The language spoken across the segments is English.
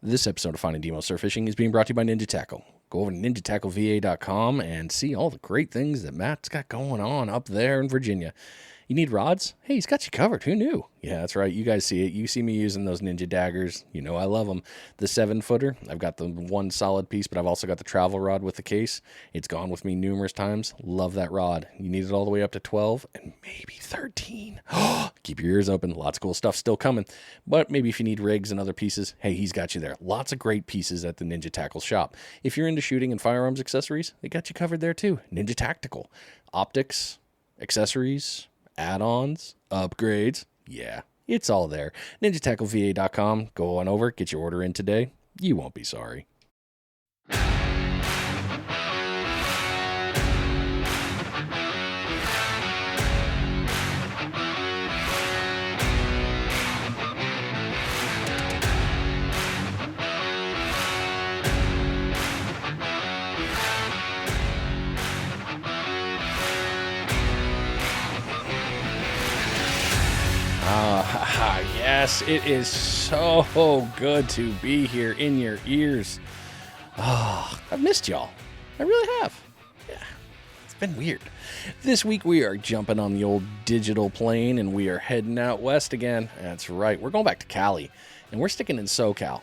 This episode of Finding Demo Surf Fishing is being brought to you by Ninja Tackle. Go over to ninjatackleva.com and see all the great things that Matt's got going on up there in Virginia. You need rods? Hey, he's got you covered. Who knew? Yeah, that's right. You guys see it. You see me using those Ninja daggers. You know I love them. The 7-footer, I've got the one solid piece, but I've also got the travel rod with the case. It's gone with me numerous times. Love that rod. You need it all the way up to 12 and maybe 13. Keep your ears open. Lots of cool stuff still coming. But maybe if you need rigs and other pieces, hey, he's got you there. Lots of great pieces at the Ninja Tackle shop. If you're into shooting and firearms accessories, they got you covered there too. Ninja Tactical. Optics, accessories, add-ons, upgrades. Yeah, it's all there. NinjaTackleVA.com. Go on over, get your order in today. You won't be sorry. Yes, it is so good to be here in your ears. I've missed y'all. I really have. Yeah, it's been weird. This week we are jumping on the old digital plane and we are heading out west again. That's right. We're going back to Cali and we're sticking in SoCal.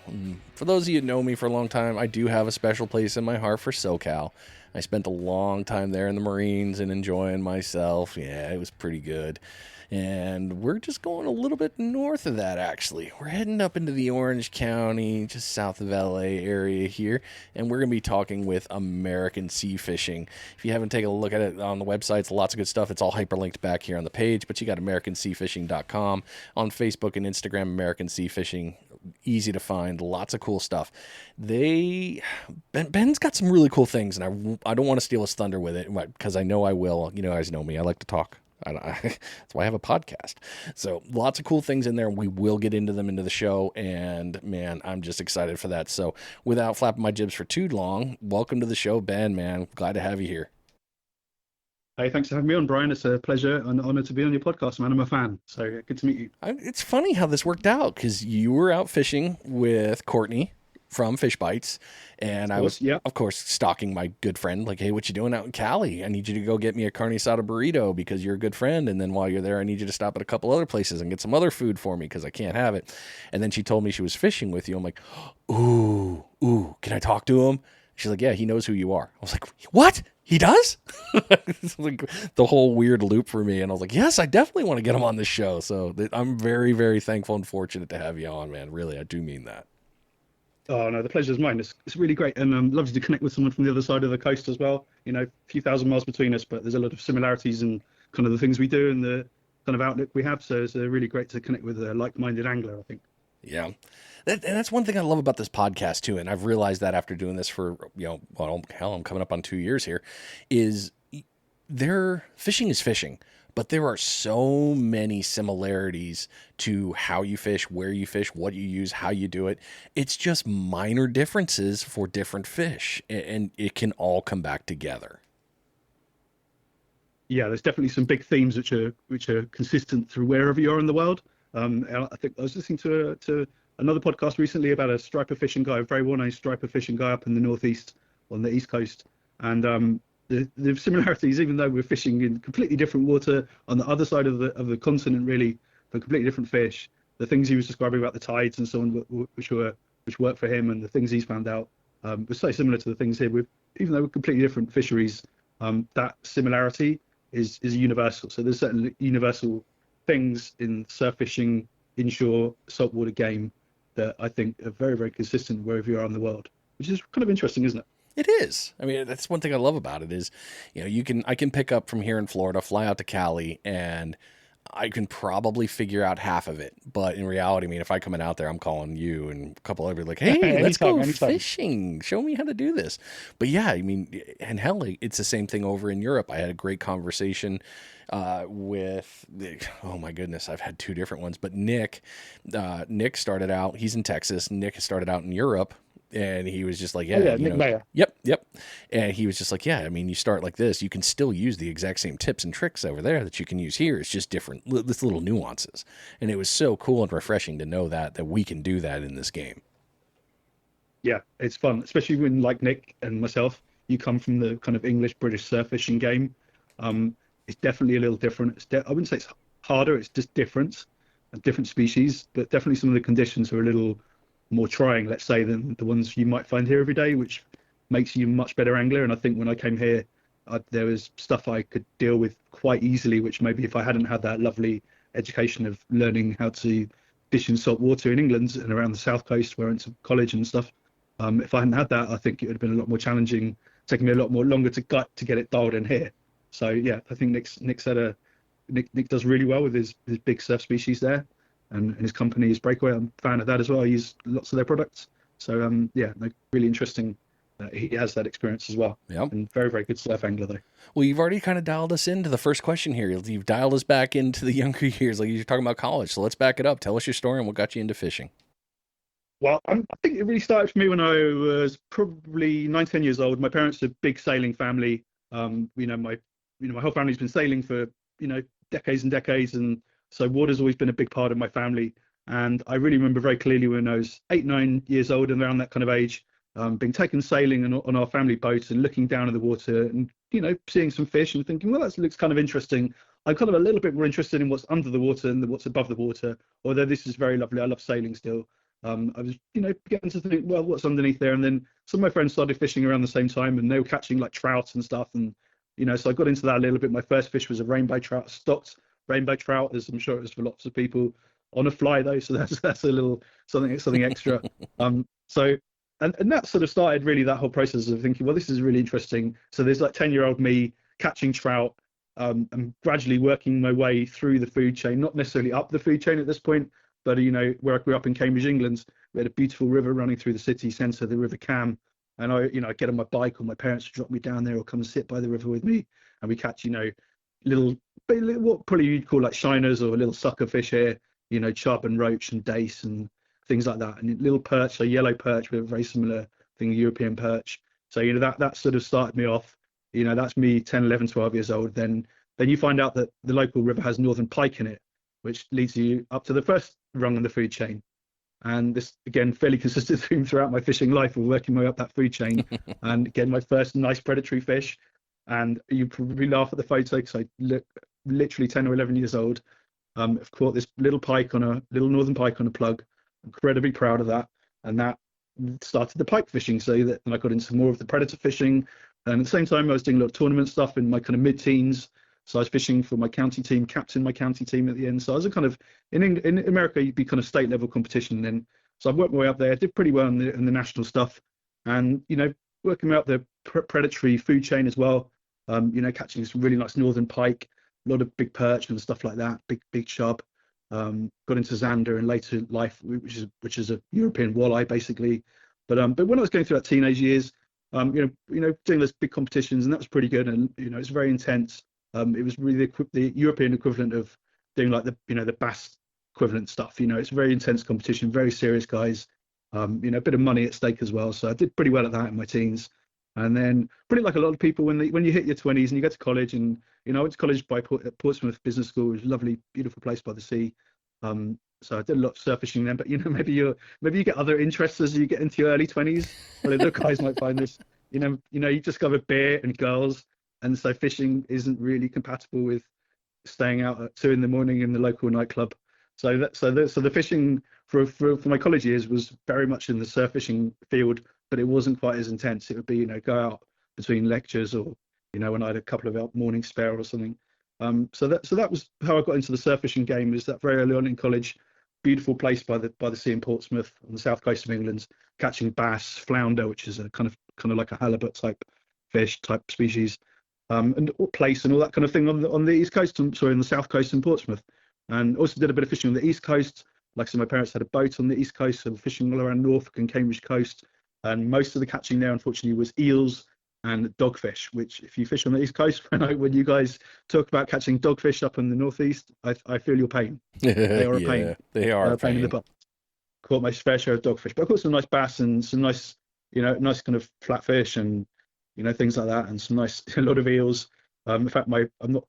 For those of you who know me for a long time, I do have a special place in my heart for SoCal. I spent a long time there in the Marines and enjoying myself. Yeah, it was pretty good. And we're just going a little bit north of that, actually. We're heading up into the Orange County, just south of LA area here, and we're going to be talking with American Sea Fishing. If you haven't taken a look at it on the website, it's lots of good stuff. It's all hyperlinked back here on the page, but you got AmericanSeaFishing.com. On Facebook and Instagram, American Sea Fishing. Easy to find, lots of cool stuff. Ben's got some really cool things, and I don't want to steal his thunder with it, because I know I will. You guys know me. I like to talk. That's why I have a podcast. So lots of cool things in there. We will get into them into the show. And man, I'm just excited for that. So without flapping my jibs for too long, welcome to the show, Ben, man. Glad to have you here. Hey, thanks for having me on, Brian. It's a pleasure and an honor to be on your podcast, man. I'm a fan. So good to meet you. It's funny how this worked out because you were out fishing with Courtney from Fish Bites, and I was, of course, stalking my good friend, like, hey, what you doing out in Cali? I need you to go get me a carne asada burrito because you're a good friend, and then while you're there, I need you to stop at a couple other places and get some other food for me because I can't have it. And then she told me she was fishing with you. I'm like, ooh, can I talk to him? She's like, yeah, he knows who you are. I was like, what? He does? It's like the whole weird loop for me. And I was like, yes, I definitely want to get him on this show. So I'm very, very thankful and fortunate to have you on, man. Really, I do mean that. Oh, no, the pleasure's mine. It's really great. And lovely to connect with someone from the other side of the coast as well. You know, a few thousand miles between us, but there's a lot of similarities in kind of the things we do and the kind of outlook we have. So it's really great to connect with a like-minded angler, I think. Yeah. And that's one thing I love about this podcast too. And I've realized that after doing this for, I'm coming up on 2 years here, is fishing is fishing. But there are so many similarities to how you fish, where you fish, what you use, how you do it. It's just minor differences for different fish, and it can all come back together. Yeah, there's definitely some big themes which are consistent through wherever you are in the world. I think I was listening to another podcast recently about a striper fishing guy, a very well-known striper fishing guy up in the northeast on the east coast, and the similarities, even though we're fishing in completely different water on the other side of the continent, really, for completely different fish, the things he was describing about the tides and so on, which work for him, and the things he's found out, were so similar to the things here. Even though we're completely different fisheries, that similarity is universal. So there's certain universal things in surf fishing, inshore, saltwater game that I think are very, very consistent wherever you are in the world, which is kind of interesting, isn't it? It is. I mean, that's one thing I love about it is, I can pick up from here in Florida, fly out to Cali, and I can probably figure out half of it. But in reality, I mean, if I come out there, I'm calling you and a couple other like, hey, let's go fishing. Show me how to do this. But yeah, I mean, and hell, it's the same thing over in Europe. I had a great conversation with, oh my goodness, I've had two different ones. But Nick started out, he's in Texas. Nick started out in Europe. And he was just like, Nick Mayer. Yep. And he was just like, yeah, I mean, you start like this, you can still use the exact same tips and tricks over there that you can use here. It's just different, this little nuances. And it was so cool and refreshing to know that we can do that in this game. Yeah, it's fun, especially when like Nick and myself, you come from the kind of English British surf fishing game. Um, it's definitely a little different. I wouldn't say it's harder. It's just different, a different species, but definitely some of the conditions are a little more trying, let's say, than the ones you might find here every day, which makes you a much better angler. And I think when I came here, there was stuff I could deal with quite easily, which maybe if I hadn't had that lovely education of learning how to fish in salt water in England and around the south coast where I went to college and stuff, if I hadn't had that, I think it would have been a lot more challenging, taking me a lot more longer to get it dialed in here. So yeah, I think Nick does really well with his big surf species there, and his company is Breakaway. I'm a fan of that as well. I use lots of their products. So yeah, like, really interesting. He has that experience as well. Yep. And very, very good surf angler though. Well, you've already kind of dialed us into the first question here. You've dialed us back into the younger years, like you're talking about college. So let's back it up. Tell us your story and what got you into fishing. Well, I think it really started for me when I was probably 9, 10 years old. My parents are a big sailing family. My whole family's been sailing for decades and decades, and so water's always been a big part of my family. And I really remember very clearly when I was 8, 9 years old and around that kind of age, being taken sailing on our family boat and looking down at the water and seeing some fish and thinking, well, that looks kind of interesting. I'm kind of a little bit more interested in what's under the water than what's above the water. Although this is very lovely, I love sailing still. I was, beginning to think, well, what's underneath there? And then some of my friends started fishing around the same time, and they were catching like trout and stuff. And so I got into that a little bit. My first fish was a rainbow trout, stocked rainbow trout, as I'm sure it was for lots of people, on a fly though. So that's a little something extra. So and that sort of started really that whole process of thinking, well, this is really interesting. So there's like 10-year-old me catching trout, and gradually working my way through the food chain, not necessarily up the food chain at this point. But where I grew up in Cambridge, England, we had a beautiful river running through the city centre, the River Cam, and I get on my bike, or my parents would drop me down there, or come and sit by the river with me, and we catch little what probably you'd call like shiners or little sucker fish here, chub and roach and dace and things like that, and little perch, a yellow perch with a very similar thing, European perch. So that sort of started me off. That's me 10, 11, 12 years old. Then you find out that the local river has northern pike in it, which leads you up to the first rung in the food chain. And this, again, fairly consistent theme throughout my fishing life of working my way up that food chain. And again, my first nice predatory fish. And you probably laugh at the photo because I look literally 10 or 11 years old. I've caught this little northern pike on a plug. Incredibly proud of that. And that started the pike fishing. So that, and I got into more of the predator fishing. And at the same time, I was doing a lot of tournament stuff in my kind of mid-teens. So I was fishing for my county team, captain my county team at the end. So I was a kind of in America, you'd be kind of state level competition then. So I worked my way up there. I did pretty well in the national stuff, and working out the predatory food chain as well. Catching some really nice northern pike, a lot of big perch and stuff like that, big chub. Got into zander in later life, which is a European walleye basically. But when I was going through that teenage years, doing those big competitions, and that was pretty good, and it's very intense. It was really the European equivalent of doing like the bass equivalent stuff. It's a very intense competition, very serious guys. A bit of money at stake as well. So I did pretty well at that in my teens. And then pretty like a lot of people when you hit your 20s and you go to college, and I went to college at Portsmouth Business School, which is a lovely, beautiful place by the sea. So I did a lot of surf fishing then, but maybe you get other interests as you get into your early 20s. Well, the guys might find this, you discover beer and girls. And so fishing isn't really compatible with staying out at 2 a.m. in the local nightclub. So the fishing for my college years was very much in the surf fishing field, but it wasn't quite as intense. It would be go out between lectures, or when I had a couple of morning spare or something. So that was how I got into the surf fishing game. Is that very early on in college, beautiful place by the sea in Portsmouth on the south coast of England, catching bass, flounder, which is a kind of like a halibut type fish type species. And place and all that kind of thing on the east coast, in the south coast in Portsmouth, and also did a bit of fishing on the east coast. Like I said, my parents had a boat on the east coast, so fishing all around Norfolk and Cambridge coast, and most of the catching there, unfortunately, was eels and dogfish. Which, if you fish on the east coast, when you guys talk about catching dogfish up in the northeast, I feel your pain. They are a pain. They are a pain in the butt. Caught my fair share of dogfish, but I caught some nice bass and some nice kind of flatfish and things like that, and a lot of eels. In fact, I'm not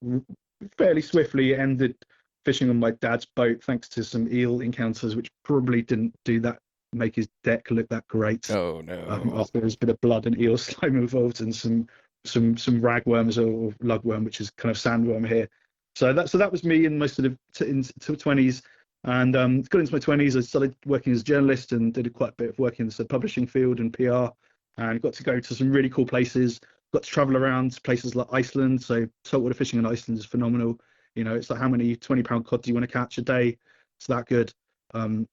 fairly swiftly ended fishing on my dad's boat thanks to some eel encounters, which probably didn't do that make his deck look that great. Oh no. After there's a bit of blood and eel slime involved, and some ragworms or lugworm, which is kind of sandworm here. So that was me in my sort of into 20s, and got into my 20s. I started working as a journalist and did quite a bit of work in the publishing field and PR, and got to go to some really cool places. Got to travel around to places like Iceland. So saltwater fishing in Iceland is phenomenal. You know, it's like how many 20-pound cod do you want to catch a day? It's that good. And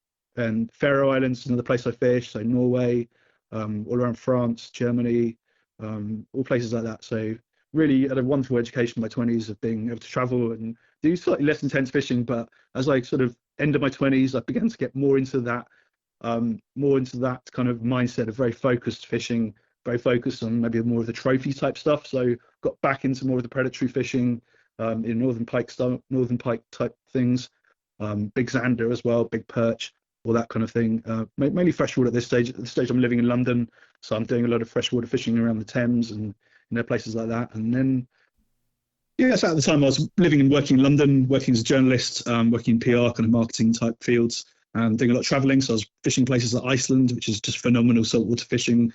Faroe Islands is another place I fish. So Norway, all around France, Germany, all places like that. So really had a wonderful education in my 20s of being able to travel and do slightly less intense fishing. But as I sort of ended my 20s, I began to get more into that kind of mindset of very focused fishing, very focused on maybe more of the trophy type stuff. So got back into more of the predatory fishing in northern pike type things, big zander as well, big perch, all that kind of thing. Mainly freshwater at this stage. At this stage, I'm living in London, so I'm doing a lot of freshwater fishing around the Thames and places like that. And then, so at the time I was living and working in London, working as a journalist, working in PR, kind of marketing type fields, and doing a lot of traveling. So I was fishing places like Iceland, which is just phenomenal saltwater fishing,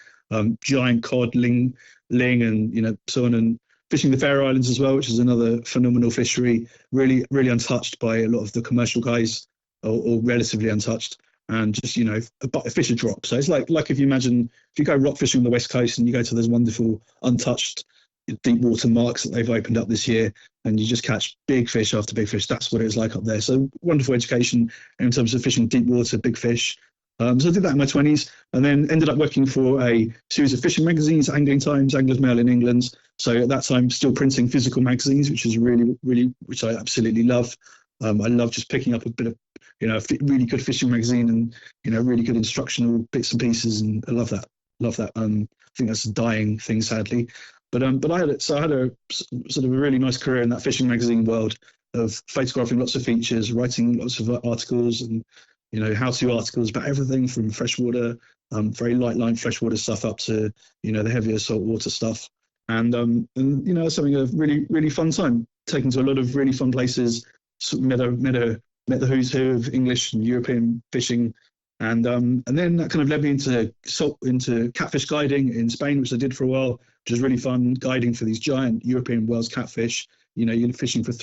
giant cod, ling, and so on, and fishing the Faroe Islands as well, which is another phenomenal fishery, really, really untouched by a lot of the commercial guys, or relatively untouched, and just, a fish a drop. So it's like if you imagine, if you go rock fishing on the West Coast and you go to those wonderful untouched deep water marks that they've opened up this year, and you just catch big fish after big fish. That's what it's like up there. So wonderful education in terms of fishing deep water, big fish. So I did that in my 20s, and then ended up working for a series of fishing magazines, Angling Times, Angler's Mail in England. So at that time, still printing physical magazines, which is which I absolutely love. I love just picking up a bit of, a really good fishing magazine and, really good instructional bits and pieces. And I love that. I think that's a dying thing, sadly. But I had a sort of a really nice career in that fishing magazine world of photographing lots of features, writing lots of articles and, how-to articles about everything from freshwater, very light line freshwater stuff up to, the heavier saltwater stuff. And I was having a really, really fun time, taken to a lot of really fun places, met the who's who of English and European fishing. And then that kind of led me into catfish guiding in Spain, which I did for a while, which was really fun, guiding for these giant European Wels catfish. You're fishing for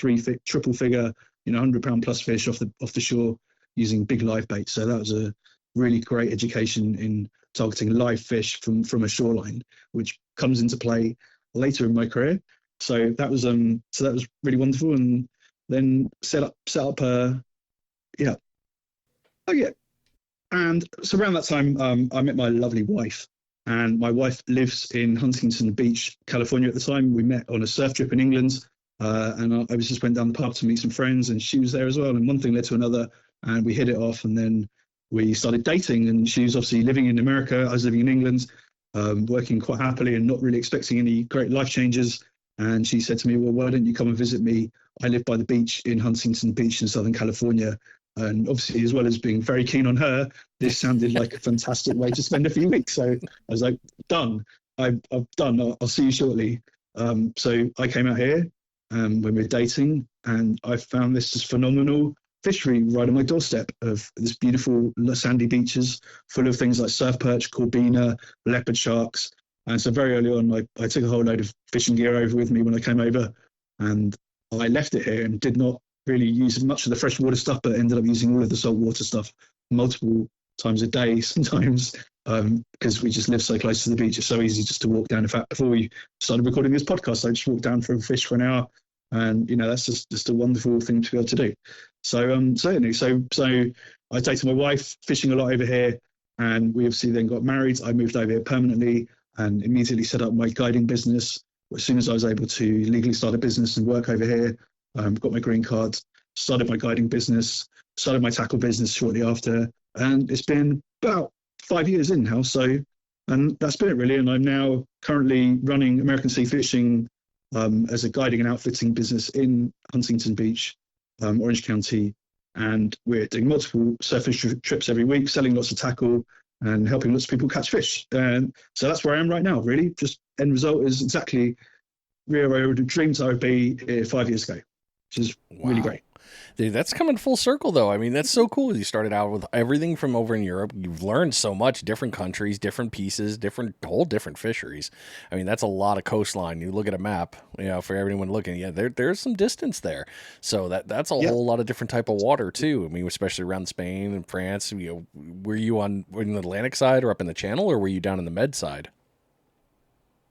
triple figure, 100-pound plus fish off the shore using big live bait. So that was a really great education in targeting live fish from a shoreline, which comes into play later in my career. So that was really wonderful. And then set up And so around that time, I met my lovely wife, and my wife lives in Huntington Beach, California at the time. We met on a surf trip in England, and I just went down the pub to meet some friends, and she was there as well. And one thing led to another, and we hit it off, and then we started dating. And she was obviously living in America. I was living in England, working quite happily and not really expecting any great life changes. And she said to me, well, why don't you come and visit me? I live by the beach in Huntington Beach in Southern California. And obviously, as well as being very keen on her, this sounded like a fantastic way to spend a few weeks. So I was like, done. I've done. I'll see you shortly. So I came out here when we were dating, and I found this just phenomenal fishery right on my doorstep of this beautiful sandy beaches full of things like surf perch, corbina, leopard sharks. And so very early on, I took a whole load of fishing gear over with me when I came over, and I left it here and did not really use much of the freshwater stuff, but ended up using all of the saltwater stuff multiple times a day sometimes, because we just live so close to the beach. It's so easy just to walk down. In fact, before we started recording this podcast, I just walked down for a fish for an hour, and that's just a wonderful thing to be able to do. So I dated my wife, fishing a lot over here, and we obviously then got married. I moved over here permanently and immediately set up my guiding business. As soon as I was able to legally start a business and work over here, got my green card, started my guiding business, started my tackle business shortly after, and it's been about 5 years in now. So, and that's been it really. And I'm now currently running American Sea Fishing as a guiding and outfitting business in Huntington Beach, Orange County, and we're doing multiple surf fish trips every week, selling lots of tackle and helping lots of people catch fish. And so that's where I am right now. Really, just end result is exactly where I would have dreamed I would be 5 years ago, which is really great. Dude, that's coming full circle, though. I mean, that's so cool. You started out with everything from over in Europe. You've learned so much, different countries, different pieces, whole different fisheries. I mean, that's a lot of coastline. You look at a map, for everyone looking, yeah, there's some distance there. So that's a Yeah. whole lot of different type of water too. I mean, especially around Spain and France. Were you in the Atlantic side or up in the Channel, or were you down in the Med side?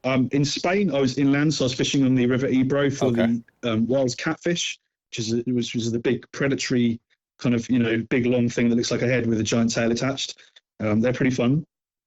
In Spain, I was inland, so I was fishing on the River Ebro for Okay. the Wales catfish, which is the big predatory kind of big long thing that looks like a head with a giant tail attached. They're pretty fun.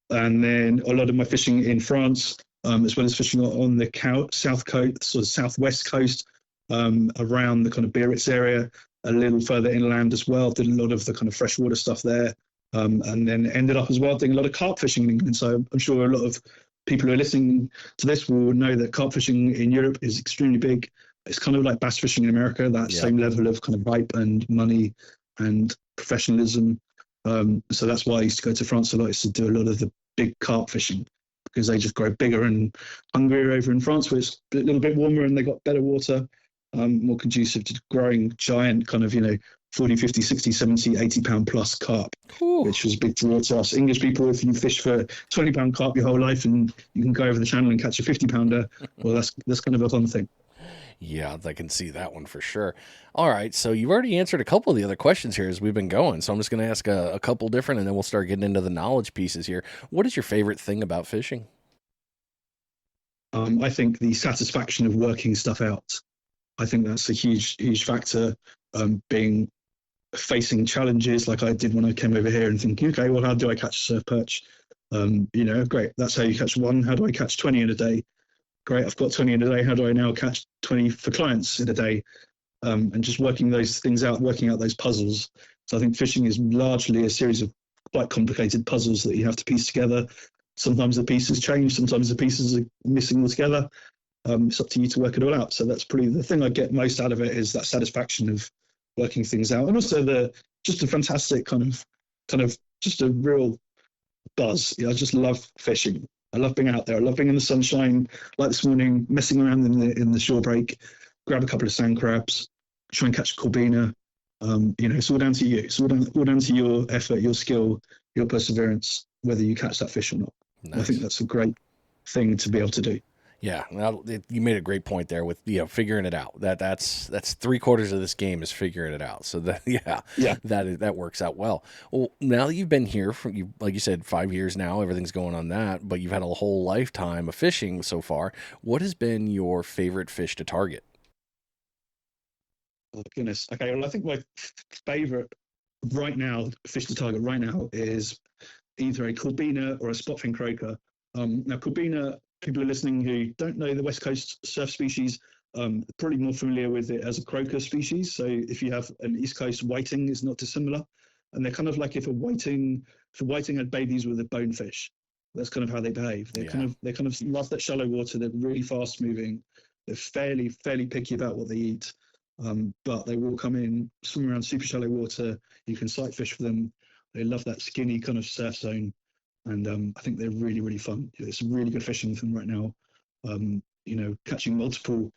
And then a lot of my fishing in France, as well as fishing on the south coast, sort of southwest coast, around the kind of Biarritz area, a little further inland as well. Did a lot of the kind of freshwater stuff there, and then ended up as well doing a lot of carp fishing in England. So I'm sure a lot of people who are listening to this will know that carp fishing in Europe is extremely big. It's kind of like bass fishing in America, that Yeah. same level of kind of hype and money and professionalism. So that's why I used to go to France a lot, is to do a lot of the big carp fishing, because they just grow bigger and hungrier over in France, where it's a little bit warmer and they got better water, more conducive to growing giant kind of, 40, 50, 60, 70, 80 pound plus carp, Whew. which was a big draw to us English people. If you fish for 20 pound carp your whole life and you can go over the channel and catch a 50 pounder, well, that's kind of a fun thing. Yeah, I can see that one for sure. All right, so you've already answered a couple of the other questions here as we've been going. So I'm just going to ask a couple different, and then we'll start getting into the knowledge pieces here. What is your favorite thing about fishing? I think the satisfaction of working stuff out. I think that's a huge factor. Being facing challenges like I did when I came over here and thinking, okay, well, how do I catch a surf perch? Great. That's how you catch one. How do I catch 20 in a day? Great. I've got 20 in a day. How do I now catch 20 for clients in a day? And just working those things out, working out those puzzles. So I think fishing is largely a series of quite complicated puzzles that you have to piece together. Sometimes the pieces change. Sometimes the pieces are missing altogether. It's up to you to work it all out. So that's probably the thing I get most out of it, is that satisfaction of working things out, and also just a fantastic kind of just a real buzz. I just love fishing. I love being out there. I love being in the sunshine, like this morning, messing around in the shore break, grab a couple of sand crabs, try and catch a corbina. It's all down to you. It's all down to your effort, your skill, your perseverance, whether you catch that fish or not. Nice. I think that's a great thing to be able to do. Yeah, you made a great point there with figuring it out. That's 3/4 of this game is figuring it out. So Yeah. that works out well. Well, now that you've been here for like you said, 5 years now, everything's going on that, but you've had a whole lifetime of fishing so far. What has been your favorite fish to target? Oh, goodness. Okay. Well, I think my favorite right now, fish to target right now, is either a corbina or a spotfin croaker. Now, corbina, people are listening who don't know the West Coast surf species, probably more familiar with it as a croaker species. So if you have an East Coast whiting, it's not dissimilar. And they're kind of like if a whiting had babies with a bonefish. That's kind of how they behave. They kind of love that shallow water. They're really fast moving. They're fairly picky about what they eat. But they will come in, swim around super shallow water. You can sight fish for them. They love that skinny kind of surf zone. And I think they're really fun. It's really good fishing for them right now. Catching multiple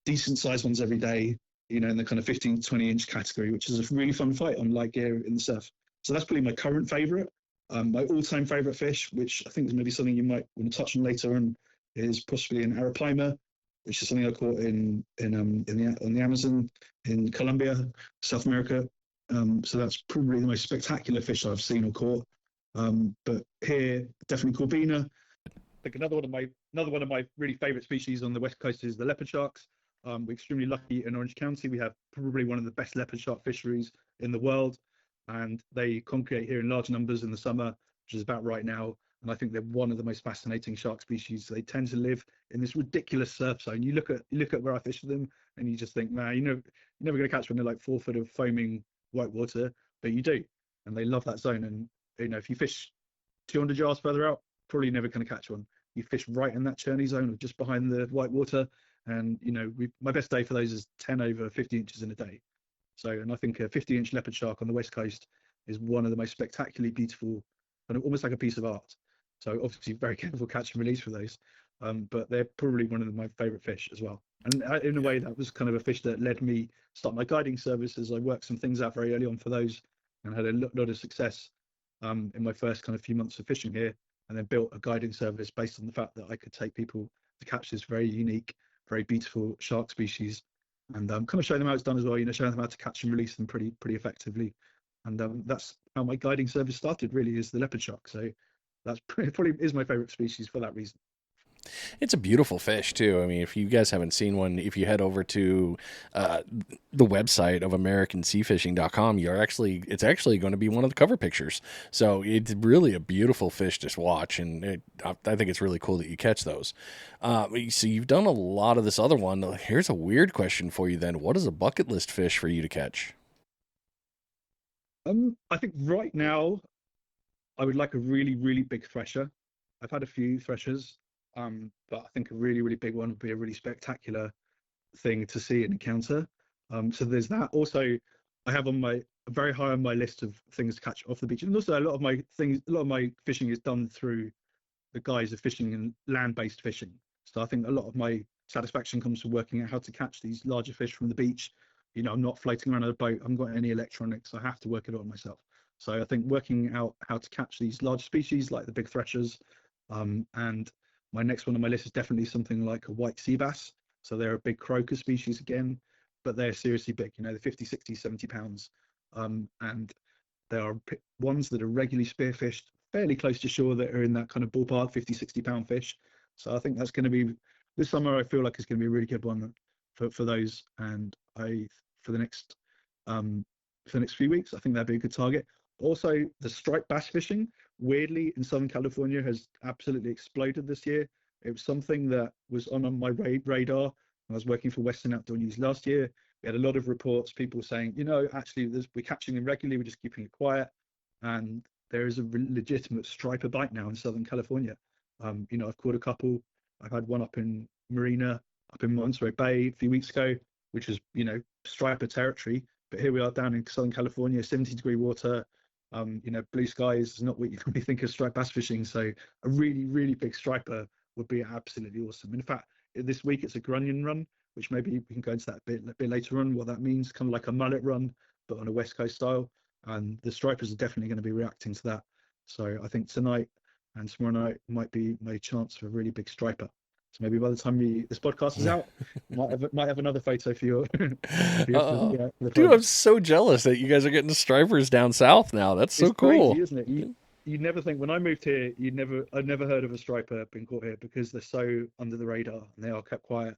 decent sized ones every day, in the kind of 15 to 20 inch category, which is a really fun fight on light gear in the surf. So that's probably my current favorite. My all-time favorite fish, which I think is maybe something you might want to touch on later on, is possibly an arapaima, which is something I caught on the Amazon in Colombia, South America. So that's probably the most spectacular fish I've seen or caught. But here, definitely corbina. I think another one of my really favourite species on the West Coast is the leopard sharks. We're extremely lucky in Orange County. We have probably one of the best leopard shark fisheries in the world, and they congregate here in large numbers in the summer, which is about right now. And I think they're one of the most fascinating shark species. They tend to live in this ridiculous surf zone. You look at where I fish for them, and you just think, man, you're never going to catch one in like 4 foot of foaming white water, but you do, and they love that zone. And if you fish 200 yards further out, probably never going to catch one. You fish right in that churny zone, just behind the white water, and my best day for those is 10 over 50 inches in a day. So, and I think a 50-inch leopard shark on the West Coast is one of the most spectacularly beautiful, and almost like a piece of art. So obviously very careful catch and release for those, but they're probably one of my favourite fish as well. And in a way, that was kind of a fish that led me start my guiding services. I worked some things out very early on for those, and had a lot of success in my first kind of few months of fishing here, and then built a guiding service based on the fact that I could take people to catch this very unique, very beautiful shark species, and kind of show them how it's done as well. You know, showing them how to catch and release them pretty effectively, and that's how my guiding service started. Really, is the leopard shark. So that's probably is my favorite species for that reason. It's a beautiful fish too. I mean, if you guys haven't seen one, if you head over to uh, the website of AmericanSeaFishing.com, it's actually going to be one of the cover pictures. So it's really a beautiful fish to watch, and I think it's really cool that you catch those. So you've done a lot of this other one. Here's a weird question for you then: what is a bucket list fish for you to catch? I think right now I would like a really big thresher. I've had a few threshers, but I think a really big one would be a really spectacular thing to see and encounter. So there's that. Also, I have on my very high on my list of things to catch off the beach, and also a lot of my fishing is done through the guise of fishing and land-based fishing. So I think a lot of my satisfaction comes from working out how to catch these larger fish from the beach. You know, I'm not floating around on a boat. I haven't got any electronics. I have to work it out myself. So I think working out how to catch these large species like the big threshers, and my next one on my list is definitely something like a white sea bass. So they're a big croaker species again, but they're seriously big. You know, they're 50, 60, 70 pounds. And there are ones that are regularly spearfished fairly close to shore that are in that kind of ballpark, 50, 60 pound fish. So I think that's going to be this summer. I feel like it's going to be a really good one for those. And for the next um, for the next few weeks, I think that'd be a good target. Also, the striped bass fishing, weirdly, in Southern California has absolutely exploded this year. It was something that was on my radar. I was working for Western Outdoor News last year. We had a lot of reports, people saying, you know, actually, we're catching them regularly, we're just keeping it quiet. And there is a legitimate striper bite now in Southern California. You know, I've caught a couple. I've had one up in Marina, up in Monterey Bay a few weeks ago, which was, you know, striper territory. But here we are down in Southern California, 70-degree water. You know, blue skies is not what you normally think of striped bass fishing. So a really big striper would be absolutely awesome. In fact, this week it's a grunion run, which maybe we can go into that a bit later on, what that means, kind of like a mullet run, but on a West Coast style. And the stripers are definitely going to be reacting to that. So I think tonight and tomorrow night might be my chance for a really big striper. So maybe by the time this podcast is out, might have another photo for your Uh, for the Dude, I'm photos. so jealous that you guys are getting stripers down south now. That's It's so crazy, cool. isn't it? You never think when I moved here, I'd never heard of a striper being caught here because they're so under the radar and they are kept quiet.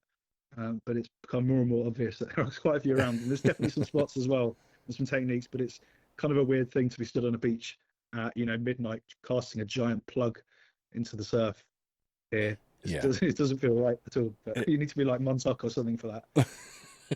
But it's become more and more obvious that there are quite a few around, and there's definitely some spots as well and some techniques. But it's kind of a weird thing to be stood on a beach at, you know, midnight, casting a giant plug into the surf here. Yeah. It doesn't feel right at all. But you need to be like Montauk or something for that.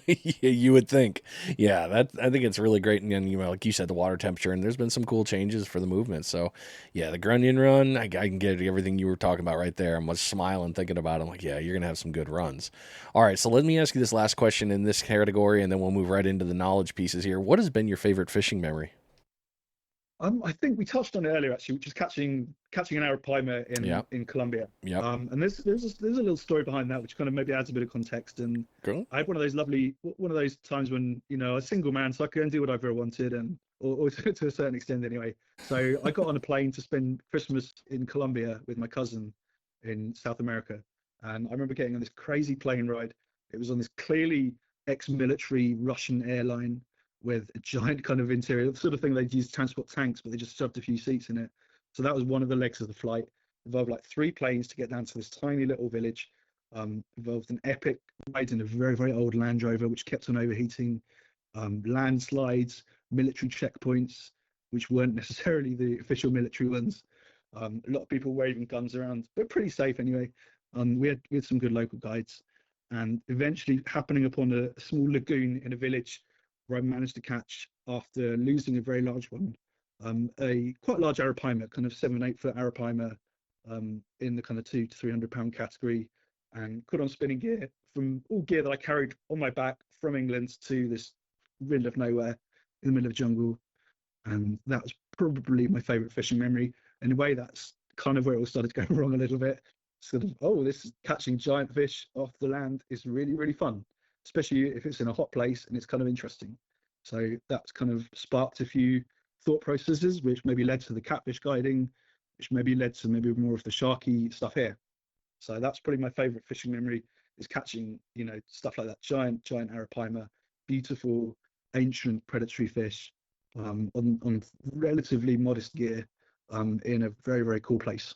Yeah, you would think. Yeah, that I think it's really great. And then, you know, like you said, the water temperature, and there's been some cool changes for the movement. So, yeah, the Grunion run, I can get everything you were talking about right there. I'm just smiling thinking about it. I'm like, yeah, you're gonna have some good runs. All right, so let me ask you this last question in this category, and then we'll move right into the knowledge pieces here. What has been your favorite fishing memory? I think we touched on it earlier actually, which is catching an arapaima Yeah, in Colombia. yep. And there's a little story behind that, which kind of maybe adds a bit of context. And Cool. I had one of those times when, you know, a single man, so I could go and do whatever I wanted, and or to a certain extent anyway. So I got on a plane to spend Christmas in Colombia with my cousin in South America, and I remember getting on this crazy plane ride. It was on this clearly ex-military Russian airline with a giant kind of interior, the sort of thing they'd use to transport tanks, but they just shoved a few seats in it. So that was one of the legs of the flight. Involved like 3 planes to get down to this tiny little village. Involved an epic ride in a very old Land Rover, which kept on overheating. Landslides, military checkpoints, which weren't necessarily the official military ones. A lot of people waving guns around, but pretty safe anyway. We had some good local guides, and eventually happening upon a small lagoon in a village where I managed to catch, after losing a very large one, a quite large arapaima, kind of 7, 8 foot arapaima, in the kind of 200 to 300 pound category, and put on spinning gear from all gear that I carried on my back from England to this middle of nowhere in the middle of jungle. And that was probably my favourite fishing memory. In a way, that's kind of where it all started to go wrong a little bit. sort of, oh, this catching giant fish off the land is really, really fun, especially if it's in a hot place and it's kind of interesting. So that's kind of sparked a few thought processes, which maybe led to the catfish guiding, which maybe led to maybe more of the sharky stuff here. So that's probably my favorite fishing memory, is catching, stuff like that, giant arapaima, beautiful ancient predatory fish, on relatively modest gear, in a very, very cool place.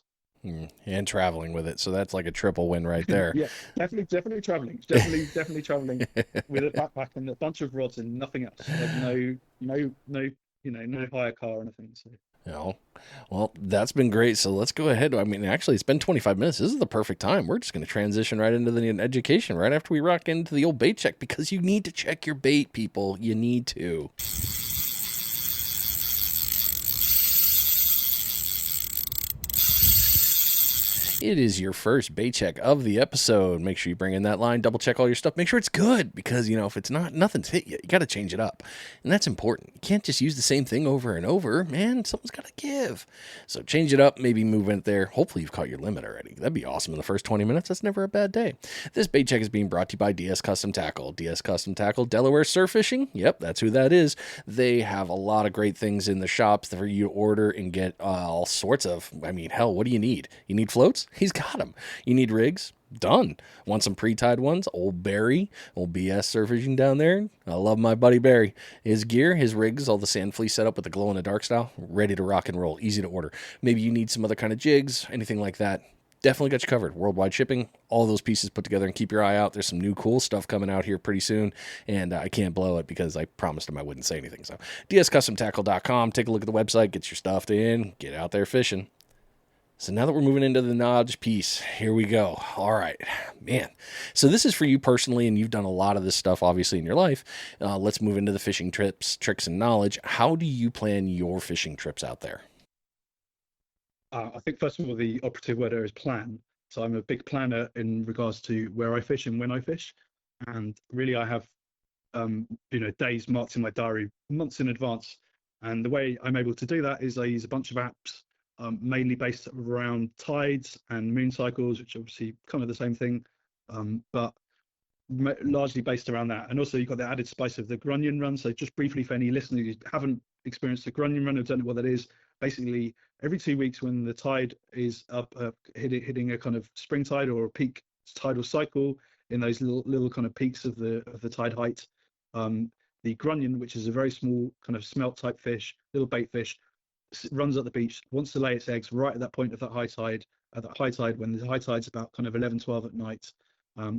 And traveling with it. So that's like a triple win right there. Yeah, definitely traveling. Definitely traveling with a backpack and a bunch of rods and nothing else. Like no hire car or anything. So You know, well, that's been great. So let's go ahead. I mean, actually, it's been 25 minutes. This is the perfect time. We're just going to transition right into the education right after we rock into the old bait check, because you need to check your bait, people. You need to. It is your first bait check of the episode. Make sure you bring in that line, double check all your stuff, make sure it's good, because, if it's not, nothing's hit you. You got to change it up. And that's important. You can't just use the same thing over and over, man. Something's got to give. So change it up, maybe move in there. Hopefully you've caught your limit already. That'd be awesome in the first 20 minutes. That's never a bad day. This bait check is being brought to you by DS Custom Tackle. DS Custom Tackle, Delaware Surf Fishing. Yep, that's who that is. They have a lot of great things in the shops for you to order and get all sorts of, hell, what do you need? You need floats? He's got them. You need rigs? Done. Want some pre-tied ones? Old Barry, old BS Surf Fishing down there. I love my buddy Barry. His gear, his rigs, all the sand fleece set up with the glow in the dark style, ready to rock and roll, easy to order. Maybe you need some other kind of jigs, anything like that. Definitely got you covered. Worldwide shipping, all those pieces put together, and keep your eye out. There's some new cool stuff coming out here pretty soon, and I can't blow it because I promised him I wouldn't say anything. So dscustomtackle.com, take a look at the website, get your stuff in, get out there fishing. So now that we're moving into the knowledge piece, here we go. All right, man. So this is for you personally, and you've done a lot of this stuff, obviously, in your life. Let's move into the fishing trips, tricks, and knowledge. How do you plan your fishing trips out there? I think first of all, the operative word there is plan. So I'm a big planner in regards to where I fish and when I fish, and really I have days marked in my diary months in advance. And the way I'm able to do that is I use a bunch of apps, mainly based around tides and moon cycles, which are obviously kind of the same thing, but largely based around that. And also you've got the added spice of the Grunion run. So just briefly, for any listeners who haven't experienced the Grunion run or don't know what that is, basically every 2 weeks when the tide is up, hitting a kind of spring tide or a peak tidal cycle, in those little kind of peaks of the tide height, the Grunion, which is a very small kind of smelt type fish, little bait fish, runs at the beach, wants to lay its eggs right at that point of that high tide. At that high tide, when the high tide's about kind of 11, 12 at night,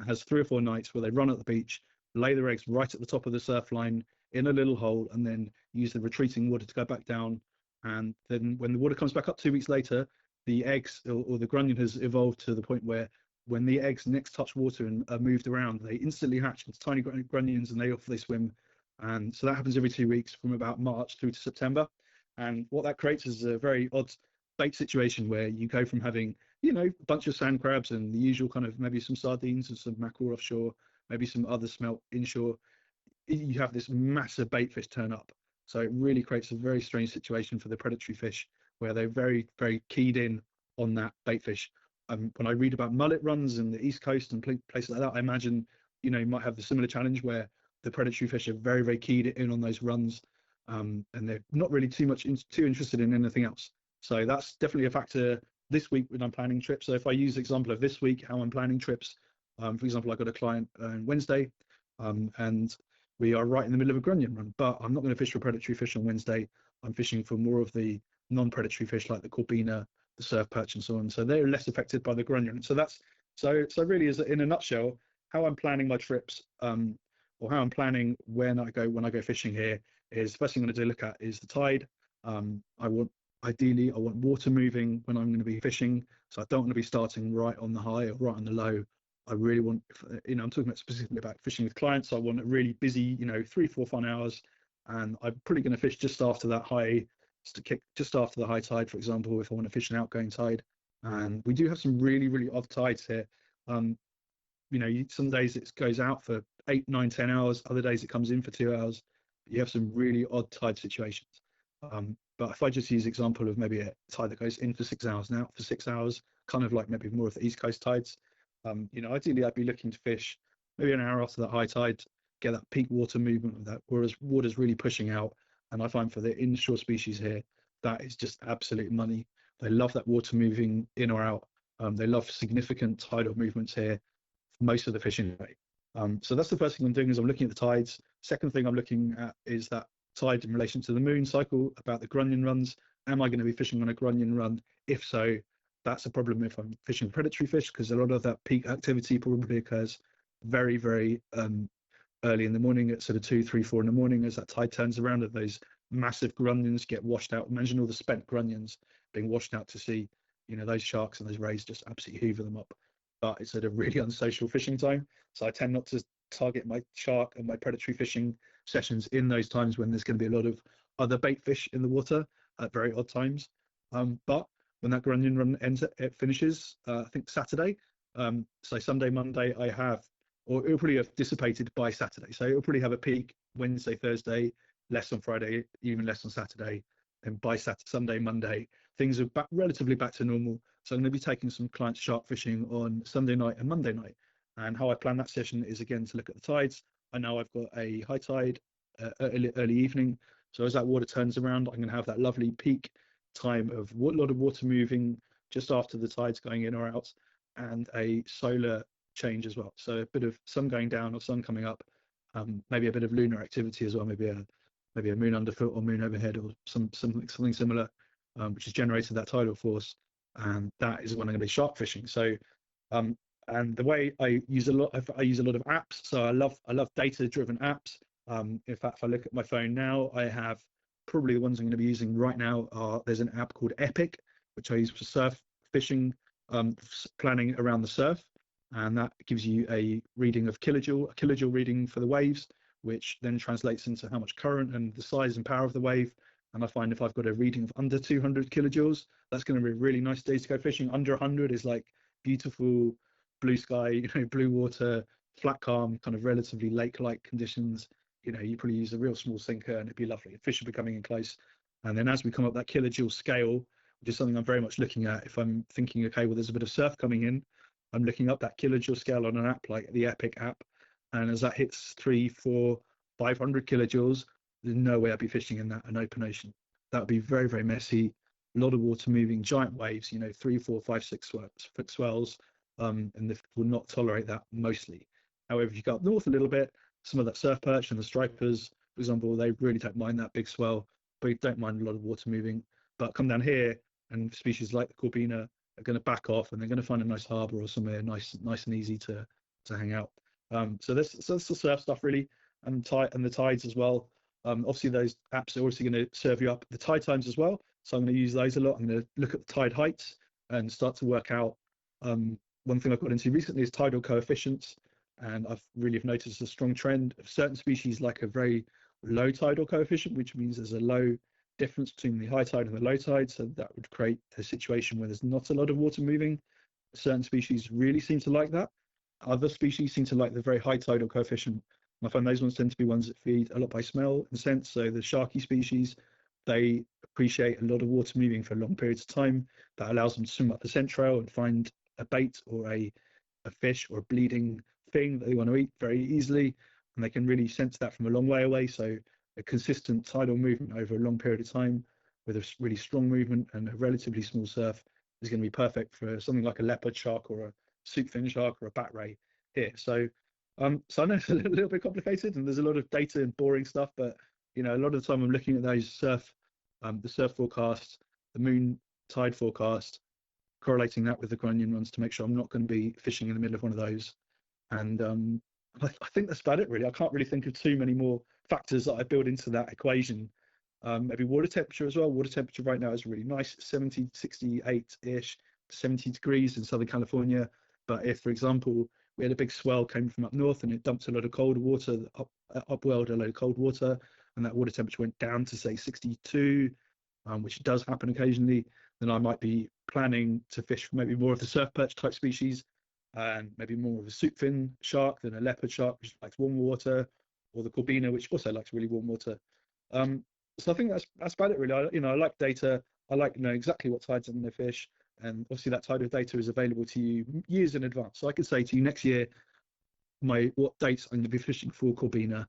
has 3 or 4 nights where they run at the beach, lay their eggs right at the top of the surf line in a little hole, and then use the retreating water to go back down. And then when the water comes back up 2 weeks later, the eggs or the Grunion has evolved to the point where when the eggs next touch water and are moved around, they instantly hatch into tiny Grunions, and they swim. And so that happens every 2 weeks from about March through to September. And what that creates is a very odd bait situation where you go from having, a bunch of sand crabs and the usual kind of maybe some sardines and some mackerel offshore, maybe some other smelt inshore. You have this massive bait fish turn up. So it really creates a very strange situation for the predatory fish, where they're very, very keyed in on that bait fish. When I read about mullet runs in the East Coast and places like that, I imagine, you might have the similar challenge where the predatory fish are very, very keyed in on those runs. And they're not really too interested in anything else. So that's definitely a factor this week when I'm planning trips. So if I use the example of this week, how I'm planning trips, for example, I got a client on Wednesday, and we are right in the middle of a Grunion run, but I'm not going to fish for predatory fish on Wednesday. I'm fishing for more of the non-predatory fish like the Corbina, the surf perch, and so on. So they're less affected by the Grunion. So that's so really is, in a nutshell, how I'm planning my trips, or how I'm planning when I go fishing here. Is the first thing I'm going to look at is the tide. I want water moving when I'm going to be fishing, so I don't want to be starting right on the high or right on the low. I really want, I'm talking about specifically about fishing with clients. So I want a really busy, 3, 4 fun hours, and I'm probably going to fish just after that high, just after the high tide, for example, if I want to fish an outgoing tide. And we do have some really, really odd tides here. Some days it goes out for 8, 9, 10 hours. Other days it comes in for 2 hours. You have some really odd tide situations. But if I just use example of maybe a tide that goes in for 6 hours and out for 6 hours, kind of like maybe more of the East Coast tides. Ideally I'd be looking to fish maybe an hour after that high tide, get that peak water movement of that, whereas water's really pushing out. And I find for the inshore species here, that is just absolute money. They love that water moving in or out. They love significant tidal movements here for most of the fishing day. So that's the first thing I'm doing is I'm looking at the tides. Second thing I'm looking at is that tide in relation to the moon cycle about the grunion runs. Am I going to be fishing on a grunion run? If so, that's a problem if I'm fishing predatory fish, because a lot of that peak activity probably occurs very, very early in the morning at sort of 2, 3, 4 in the morning as that tide turns around and those massive grunions get washed out. Imagine all the spent grunions being washed out to sea. Those sharks and those rays just absolutely hoover them up. But it's at a really unsocial fishing time. So I tend not to target my shark and my predatory fishing sessions in those times when there's going to be a lot of other bait fish in the water at very odd times. But when that grunion run it finishes, I think Saturday. So Sunday, Monday, or it'll probably have dissipated by Saturday. So it'll probably have a peak Wednesday, Thursday, less on Friday, even less on Saturday. And by Sunday, Monday, things are relatively back to normal. So I'm going to be taking some clients shark fishing on Sunday night and Monday night. And how I plan that session is, again, to look at the tides. I know I've got a high tide early evening. So as that water turns around, I'm going to have that lovely peak time of a lot of water moving just after the tides going in or out, and a solar change as well. So a bit of sun going down or sun coming up, maybe a bit of lunar activity as well, maybe a moon underfoot or moon overhead or something similar, which has generated that tidal force. And that is when I'm going to be shark fishing. So and the way I use a lot of apps. So I love data-driven apps. In fact, if I look at my phone now, I have probably the ones I'm going to be using right now there's an app called Epic, which I use for surf fishing, planning around the surf. And that gives you a reading of a kilojoule reading for the waves, which then translates into how much current and the size and power of the wave. And I find if I've got a reading of under 200 kilojoules, that's going to be a really nice day to go fishing. Under 100 is like beautiful blue sky, blue water, flat calm, kind of relatively lake-like conditions. You probably use a real small sinker and it'd be lovely. Fish will be coming in close. And then as we come up that kilojoule scale, which is something I'm very much looking at, if I'm thinking, okay, well, there's a bit of surf coming in, I'm looking up that kilojoule scale on an app like the Epic app. And as that hits 3, 4, 500 kilojoules, there's no way I'd be fishing in an open ocean. That would be very, very messy. A lot of water moving, giant waves, 3, 4, 5, 6 foot swells, and they will not tolerate that mostly. However, if you go up north a little bit, some of that surf perch and the stripers, for example, they really don't mind that big swell, but don't mind a lot of water moving. But come down here, and species like the corbina are going to back off, and they're going to find a nice harbour or somewhere nice and easy to hang out. So that's the surf stuff really, and the tides as well. Obviously, those apps are also going to serve you up the tide times as well. So I'm going to use those a lot. I'm going to look at the tide heights and start to work out. One thing I've got into recently is tidal coefficients, and I've really noticed a strong trend of certain species like a very low tidal coefficient, which means there's a low difference between the high tide and the low tide. So that would create a situation where there's not a lot of water moving. Certain species really seem to like that. Other species seem to like the very high tidal coefficient. And I find those ones tend to be ones that feed a lot by smell and scent. So the sharky species, they appreciate a lot of water moving for long periods of time. That allows them to swim up the scent trail and find a bait or a fish or a bleeding thing that they want to eat very easily. And they can really sense that from a long way away. So a consistent tidal movement over a long period of time with a really strong movement and a relatively small surf is going to be perfect for something like a leopard shark or a soup fin shark or a bat ray here. So I know it's a little bit complicated and there's a lot of data and boring stuff, but a lot of the time I'm looking at those the surf forecast, the moon tide forecast, correlating that with the grunion runs to make sure I'm not going to be fishing in the middle of one of those. And I think that's about it really. I can't really think of too many more factors that I build into that equation. Maybe water temperature as well. Water temperature right now is really nice, 70, 68-ish, 70 degrees in Southern California. But if, for example, we had a big swell came from up north and it dumped a lot of cold water, upwelled a load of cold water, and that water temperature went down to, say, 62, which does happen occasionally, then I might be planning to fish for maybe more of the surf perch type species and maybe more of a soup fin shark than a leopard shark, which likes warm water, or the corbina, which also likes really warm water. So I think that's about it really. I like data. I like exactly what tides I'm going to fish, And obviously that tidal data is available to you years in advance. So I could say to you next year, what dates I'm going to be fishing for Corbina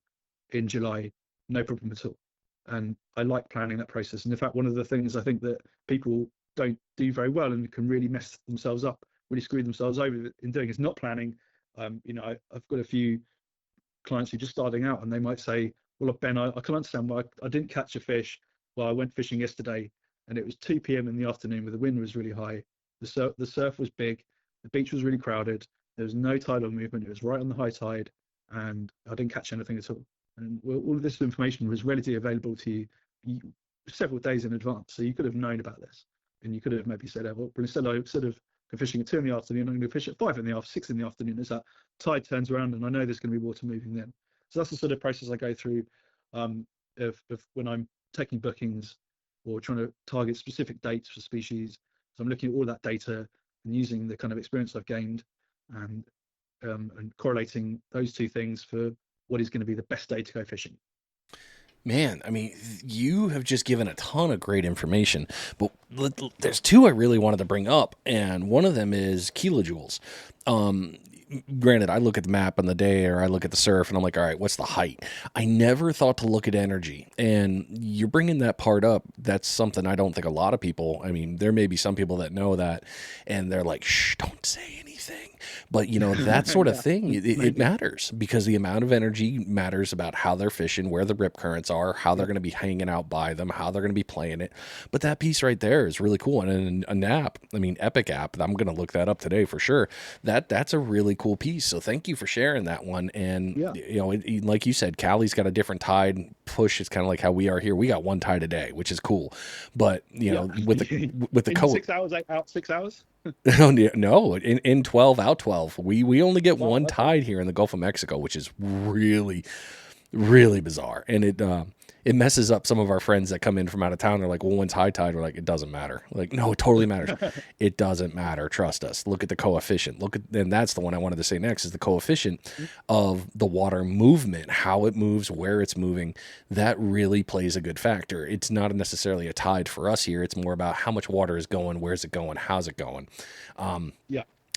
in July, no problem at all. And I like planning that process. And in fact, one of the things I think that people don't do very well and can really mess themselves up, really screw themselves over in doing is not planning. I've got a few clients who are just starting out, and they might say, well, Ben, I can understand why I didn't catch a fish. Well, I went fishing yesterday and it was 2 p.m. in the afternoon where the wind was really high. The surf was big. The beach was really crowded. There was no tidal movement. It was right on the high tide, and I didn't catch anything at all. And all of this information was readily available to you several days in advance. So you could have known about this, and you could have maybe said, well, instead of fishing at 2 in the afternoon, I'm going to fish at 5 in the afternoon, 6 in the afternoon, as that tide turns around, and I know there's going to be water moving then. So that's the sort of process I go through of when I'm taking bookings or trying to target specific dates for species. So I'm looking at all that data and using the kind of experience I've gained and correlating those two things for what is going to be the best day to go fishing. Man, I mean, you have just given a ton of great information, but there's two I really wanted to bring up, and one of them is kilojoules. Granted, I look at the map on the day, or I look at the surf, and I'm like, all right, what's the height? I never thought to look at energy, and you're bringing that part up. That's something I don't think a lot of people, I mean, there may be some people that know that, and they're like, shh, don't say anything. But, that sort of thing, it matters, because the amount of energy matters about how they're fishing, where the rip currents are, how they're going to be hanging out by them, how they're going to be playing it. But that piece right there is really cool. And an app, I mean, Epic app, I'm going to look that up today for sure. That's a really cool piece. So thank you for sharing that one. And, like you said, Cali's got a different tide push. It's kind of like how we are here. We got one tide a day, which is cool. But, with the in 6 hours, out 6 hours. No, in 12 out 12. We only get one tide here in the Gulf of Mexico, which is really, really bizarre. And it messes up some of our friends that come in from out of town. They're like, well, when's high tide? We're like, it doesn't matter. Like, no, it totally matters. It doesn't matter. Trust us. Look at the coefficient. And that's the one I wanted to say next, is the coefficient of the water movement, how it moves, where it's moving. That really plays a good factor. It's not necessarily a tide for us here. It's more about how much water is going, where's it going, how's it going.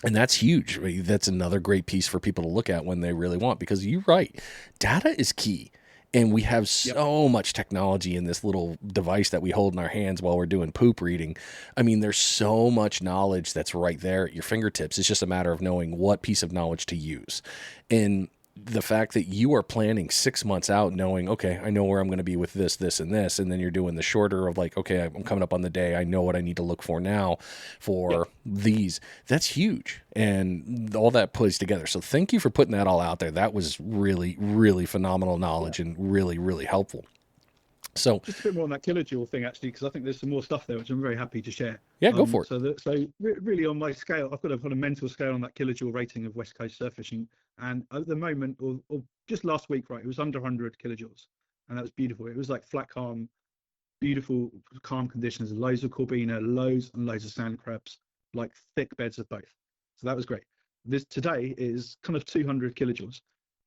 And that's huge. That's another great piece for people to look at when they really want, because you're right. Data is key. And we have so much technology in this little device that we hold in our hands while we're doing poop reading. I mean, there's so much knowledge that's right there at your fingertips. It's just a matter of knowing what piece of knowledge to use. And the fact that you are planning 6 months out, knowing, okay, I know where I'm going to be with this, this, and this. And then you're doing the shorter of like, okay, I'm coming up on the day. I know what I need to look for now for these. That's huge. And all that plays together. So thank you for putting that all out there. That was really, really phenomenal knowledge and really, really helpful. So just a bit more on that kilojoule thing, actually, because I think there's some more stuff there which I'm very happy to share. Yeah, go for it. So really on my scale, I've got a kind of mental scale on that kilojoule rating of West Coast surf fishing, and at the moment, or just last week, right, it was under 100 kilojoules, and that was beautiful. It was like flat calm, beautiful calm conditions, loads of Corbina, loads and loads of sand crabs, like thick beds of both. So that was great. This today is kind of 200 kilojoules.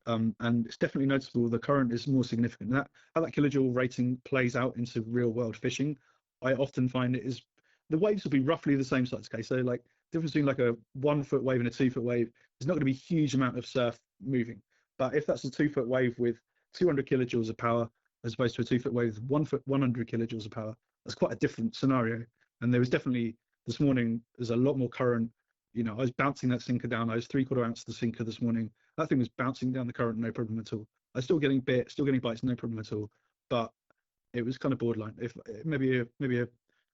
And it's definitely noticeable the current is more significant. How that kilojoule rating plays out into real world fishing, I often find it is the waves will be roughly the same size. Okay, so like difference between like a 1 foot wave and a 2 foot wave, there's not going to be a huge amount of surf moving. But if that's a 2 foot wave with 200 kilojoules of power as opposed to a 2 foot wave with 1 foot 100 kilojoules of power, that's quite a different scenario. And there was definitely this morning, there's a lot more current. I was bouncing that sinker down. I was 3/4 ounce the sinker this morning. That thing was bouncing down the current, no problem at all. I was still getting bit, still getting bites, no problem at all. But it was kind of borderline. If maybe a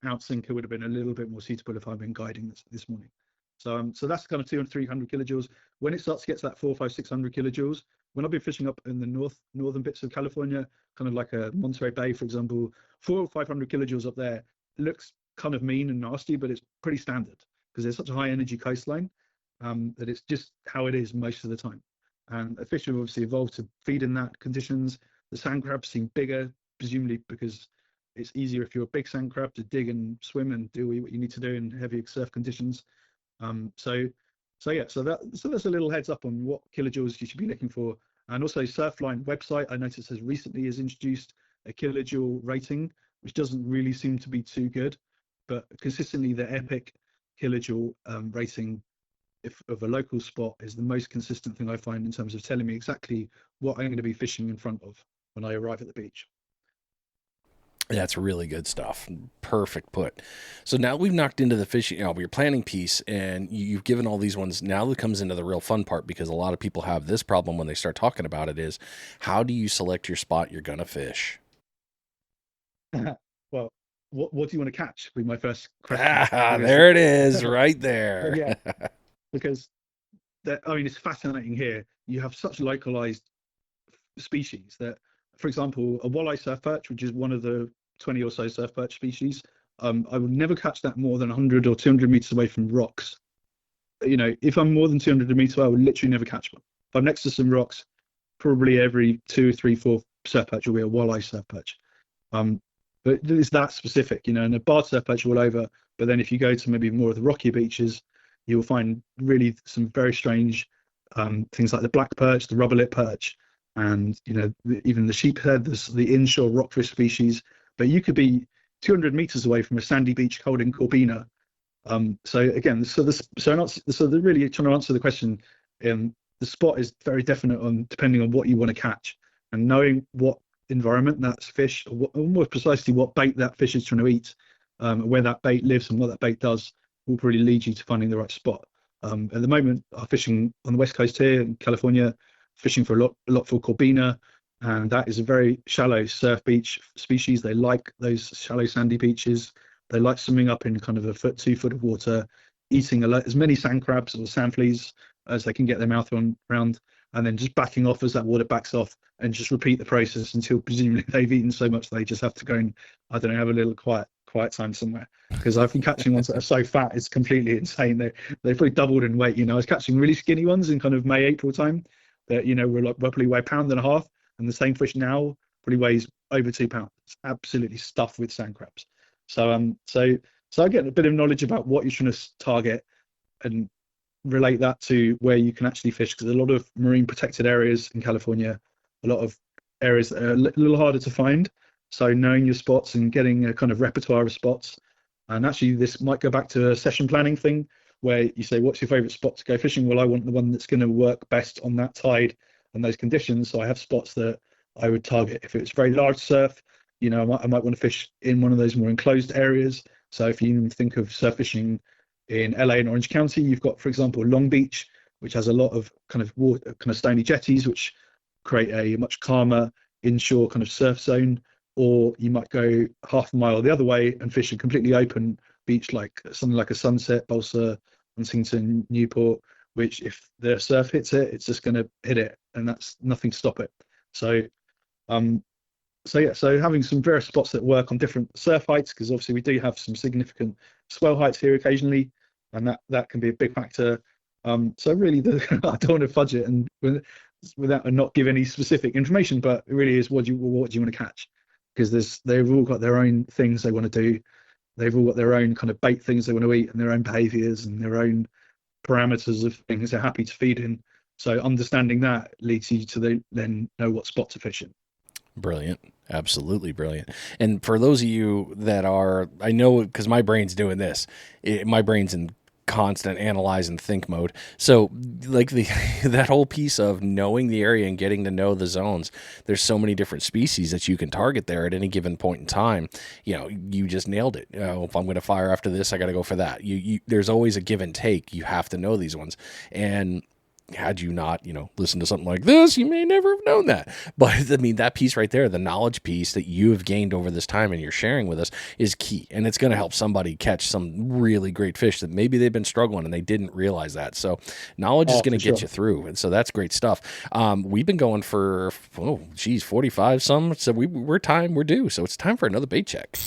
ounce sinker would have been a little bit more suitable if I'd been guiding this morning. So that's kind of 200, 300 kilojoules. When it starts to get to that 400, 500, 600 kilojoules, when I've been fishing up in the northern bits of California, kind of like a Monterey Bay, for example, 400 or 500 kilojoules up there looks kind of mean and nasty, but it's pretty standard because there's such a high energy coastline that it's just how it is most of the time. And the fish have obviously evolved to feed in that conditions. The sand crabs seem bigger, presumably because it's easier if you're a big sand crab to dig and swim and do what you need to do in heavy surf conditions. So that's a little heads up on what kilojoules you should be looking for. And also Surfline website, I noticed has recently introduced a kilojoule rating, which doesn't really seem to be too good, but consistently the Epic kilojoule rating of a local spot is the most consistent thing I find in terms of telling me exactly what I'm going to be fishing in front of when I arrive at the beach. That's really good stuff. Perfect put. So now we've knocked into the fishing, your planning piece, and you've given all these ones. Now it comes into the real fun part, because a lot of people have this problem when they start talking about it, is how do you select your spot you're going to fish? Well, what do you want to catch? Would be my first question. There it is, right there. Yeah, because it's fascinating here. You have such localized species that, for example, a walleye surf perch, which is one of the 20 or so surf perch species, I would never catch that more than 100 or 200 meters away from rocks. If I'm more than 200 meters away, I would literally never catch one. If I'm next to some rocks, probably every 2, 3, 4 surf perch will be a walleye surf perch. But it's that specific, and a barred surf perch all over. But then if you go to maybe more of the rocky beaches, you will find really some very strange things like the black perch, the rubber lip perch, and even the sheephead, the inshore rockfish species. But you could be 200 meters away from a sandy beach holding corbina. So again, they're really trying to answer the question. The spot is very definite on depending on what you want to catch, and knowing what environment that's fish, or more precisely what bait that fish is trying to eat, where that bait lives and what that bait does, will probably lead you to finding the right spot. At the moment, I'm fishing on the west coast here in California, fishing for a lot for corbina, and that is a very shallow surf beach species. They like those shallow sandy beaches. They like swimming up in kind of 2 foot of water, eating as many sand crabs or sand fleas as they can get their mouth around, and then just backing off as that water backs off, and just repeat the process until presumably they've eaten so much they just have to go and, I don't know, have a little quiet time somewhere. Because I've been catching ones that are so fat, it's completely insane. They've probably doubled in weight. I was catching really skinny ones in kind of May, April time that, were like roughly weigh 1.5 pounds, and the same fish now probably weighs over 2 pounds. It's absolutely stuffed with sand crabs. So I get a bit of knowledge about what you're trying to target and relate that to where you can actually fish, because a lot of marine protected areas in California, a lot of areas that are a little harder to find. So knowing your spots and getting a kind of repertoire of spots, and actually this might go back to a session planning thing where you say, what's your favorite spot to go fishing? Well, I want the one that's going to work best on that tide and those conditions. So I have spots that I would target. If it's very large surf, I might want to fish in one of those more enclosed areas. So if you think of surf fishing in LA and Orange County, you've got, for example, Long Beach, which has a lot of kind of water, kind of stony jetties, which create a much calmer inshore kind of surf zone. Or you might go half a mile the other way and fish a completely open beach, like something like a Sunset, Balsa, Huntington, Newport, which if the surf hits it, it's just going to hit it, and that's nothing to stop it. So having some various spots that work on different surf heights, because obviously we do have some significant swell heights here occasionally, and that can be a big factor. So really, I don't want to fudge it and without not give any specific information, but it really is what do you want to catch, because they've all got their own things they want to do. They've all got their own kind of bait things they want to eat, and their own behaviors and their own parameters of things they're happy to feed in. So understanding that leads you to then know what spot to fish in. Brilliant. Absolutely brilliant. And for those of you that are, I know because my brain's doing this, my brain's in constant analyze and think mode. So like that whole piece of knowing the area and getting to know the zones, there's so many different species that you can target there at any given point in time. You just nailed it. If I'm going to fire after this, I got to go for that. There's always a give and take. You have to know these ones. And had you not, listened to something like this, you may never have known that. But I mean, that piece right there, the knowledge piece that you have gained over this time and you're sharing with us is key. And it's going to help somebody catch some really great fish that maybe they've been struggling and they didn't realize that. So knowledge is going to get you through. And so that's great stuff. We've been going for, 45 some. So we're due. So it's time for another bait check.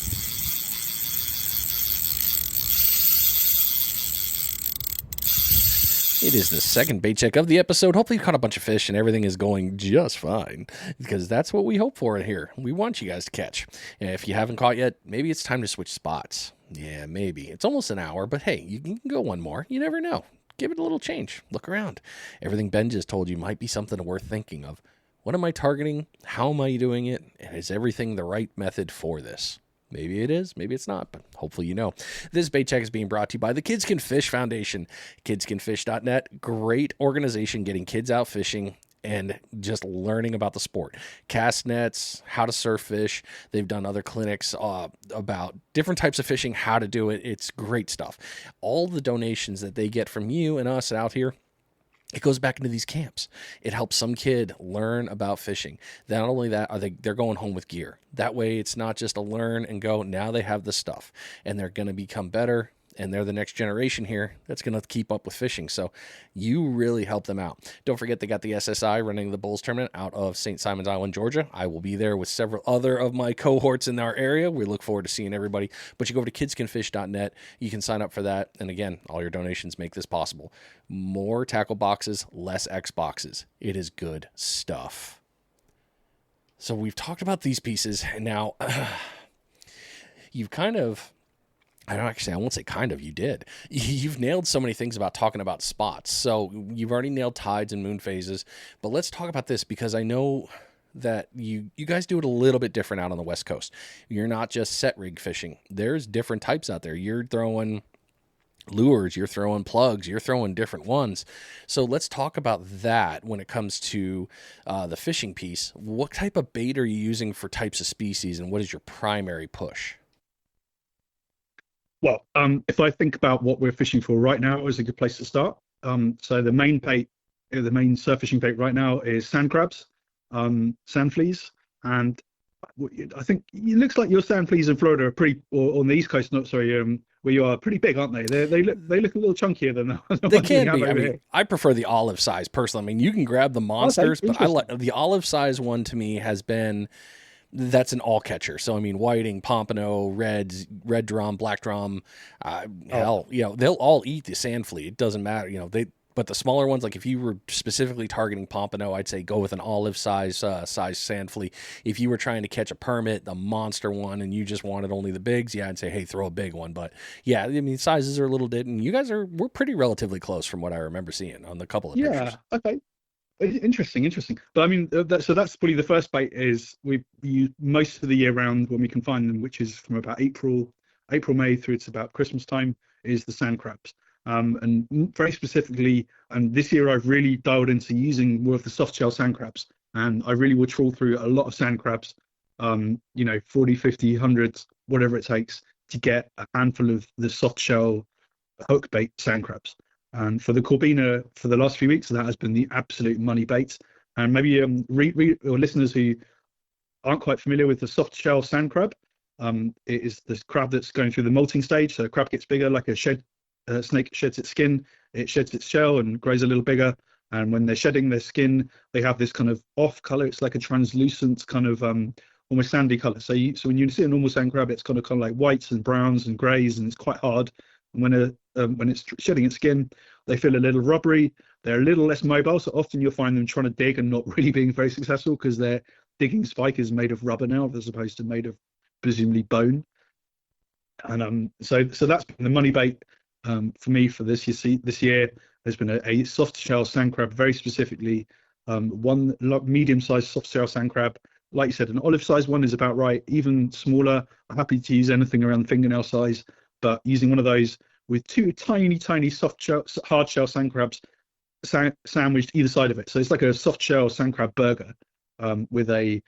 It is the second bait check of the episode. Hopefully you caught a bunch of fish and everything is going just fine, because that's what we hope for in here. We want you guys to catch. And if you haven't caught yet, maybe it's time to switch spots. Yeah, maybe. It's almost an hour, but hey, you can go one more. You never know. Give it a little change. Look around. Everything Ben just told you might be something worth thinking of. What am I targeting? How am I doing it? And is everything the right method for this? Maybe it is, maybe it's not, but hopefully you know. This bait check is being brought to you by the Kids Can Fish Foundation. Kidscanfish.net, great organization getting kids out fishing and just learning about the sport. Cast nets, how to surf fish. They've done other clinics about different types of fishing, how to do it. It's great stuff. All the donations that they get from you and us out here, it goes back into these camps. It helps some kid learn about fishing. Not only that, they're going home with gear. That way it's not just a learn and go. Now they have the stuff and they're going to become better. And they're the next generation here that's going to keep up with fishing. So you really help them out. Don't forget, they got the SSI running the Bulls tournament out of St. Simons Island, Georgia. I will be there with several other of my cohorts in our area. We look forward to seeing everybody. But you go over to kidscanfish.net. You can sign up for that. And again, all your donations make this possible. More tackle boxes, less X boxes. It is good stuff. So we've talked about these pieces. And now you've kind of... I won't say kind of, you did. You've nailed so many things about talking about spots. So you've already nailed tides and moon phases, but let's talk about this because I know that you guys do it a little bit different out on the West Coast. You're not just set rig fishing. There's different types out there. You're throwing lures, you're throwing plugs, you're throwing different ones. So let's talk about that when it comes to the fishing piece. What type of bait are you using for types of species and what is your primary push? Well, if I think about what we're fishing for right now, is a good place to start. So the main bait, the main surf fishing bait right now is sand crabs, sand fleas, and I think it looks like your sand fleas in Florida are pretty, or on the East Coast, not sorry, where you are, pretty big, aren't they? They look a little chunkier than the they can be. I mean, I prefer the olive size personally. I mean, you can grab the monsters, but I like the olive size one. To me, has been. That's an all catcher. So, I mean, whiting, pompano, reds, red drum, black drum, hell, they'll all eat the sand flea. It doesn't matter, but the smaller ones, like if you were specifically targeting pompano, I'd say go with an olive size sand flea. If you were trying to catch a permit, the monster one, and you just wanted only the bigs, I'd say, hey, throw a big one. But yeah, I mean, sizes are a little different. You guys we're pretty relatively close from what I remember seeing on the couple of pictures. Yeah, okay. Interesting. But I mean, that's probably the first bait is we use most of the year round when we can find them, which is from about April, May through to about Christmas time, is the sand crabs. And very specifically, and this year I've really dialed into using more of the soft shell sand crabs. And I really will trawl through a lot of sand crabs, 40, 50, hundreds, whatever it takes to get a handful of the soft shell hook bait sand crabs. And for the Corbina, for the last few weeks, that has been the absolute money bait. And maybe or listeners who aren't quite familiar with the soft shell sand crab, it is this crab that's going through the molting stage. So the crab gets bigger, like a snake sheds its skin, it sheds its shell and grows a little bigger. And when they're shedding their skin, they have this kind of off color. It's like a translucent kind of almost sandy color. So when you see a normal sand crab, it's kind of like whites and browns and grays, and it's quite hard. And when it's shedding its skin, they feel a little rubbery. They're a little less mobile, so often you'll find them trying to dig and not really being very successful because their digging spike is made of rubber now, as opposed to made of presumably bone. And so that's been the money bait for me for this year. This year there's been a soft shell sand crab, very specifically one medium-sized soft shell sand crab. Like you said, an olive-sized one is about right. Even smaller, I'm happy to use anything around fingernail size. But using one of those with two tiny hard shell sand crabs sandwiched either side of it, so it's like a soft shell sand crab burger with a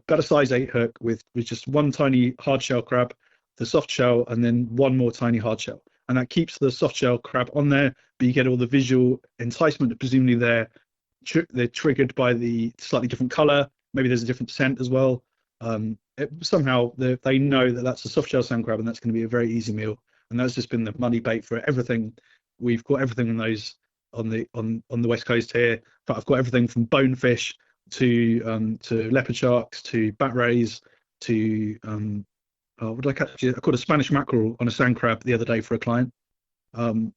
better size 8 hook with just one tiny hard shell crab, the soft shell, and then one more tiny hard shell, and that keeps the soft shell crab on there. But you get all the visual enticement. Presumably they're triggered by the slightly different color. Maybe there's a different scent as well. Somehow they know that that's a soft shell sand crab, and that's going to be a very easy meal. And that's just been the money bait for everything. We've got everything on those on the West Coast here. But I've got everything from bonefish to leopard sharks to bat rays to what did I catch? I caught a Spanish mackerel on a sand crab the other day for a client. And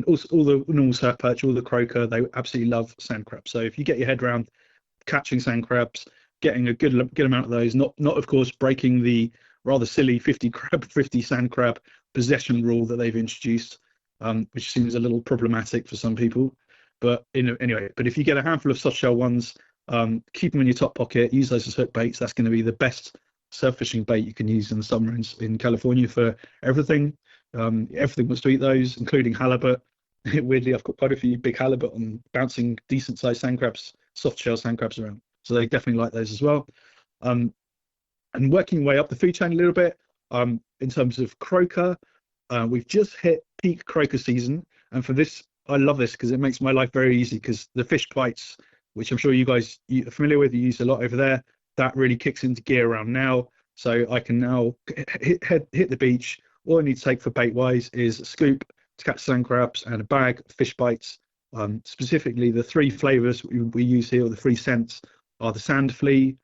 also all the normal surf perch, all the croaker, they absolutely love sand crabs. So if you get your head around catching sand crabs, getting a good amount of those, not of course breaking the rather silly 50 sand crab possession rule that they've introduced, which seems a little problematic for some people. But anyway, but if you get a handful of soft shell ones, keep them in your top pocket, use those as hook baits. That's going to be the best surf fishing bait you can use in the summer in California for everything. Everything wants to eat those, including halibut. Weirdly, I've got quite a few big halibut and bouncing decent sized sand crabs, soft shell sand crabs around. So they definitely like those as well. And working way up the food chain a little bit, in terms of croaker, we've just hit peak croaker season. And for this, I love this because it makes my life very easy, because the fish bites, which I'm sure you guys are familiar with, you use a lot over there, that really kicks into gear around now. So I can now hit the beach. All I need to take for bait wise is a scoop to catch sand crabs and a bag of fish bites. Specifically, the three flavors we use here, or the three scents, are the sand flea,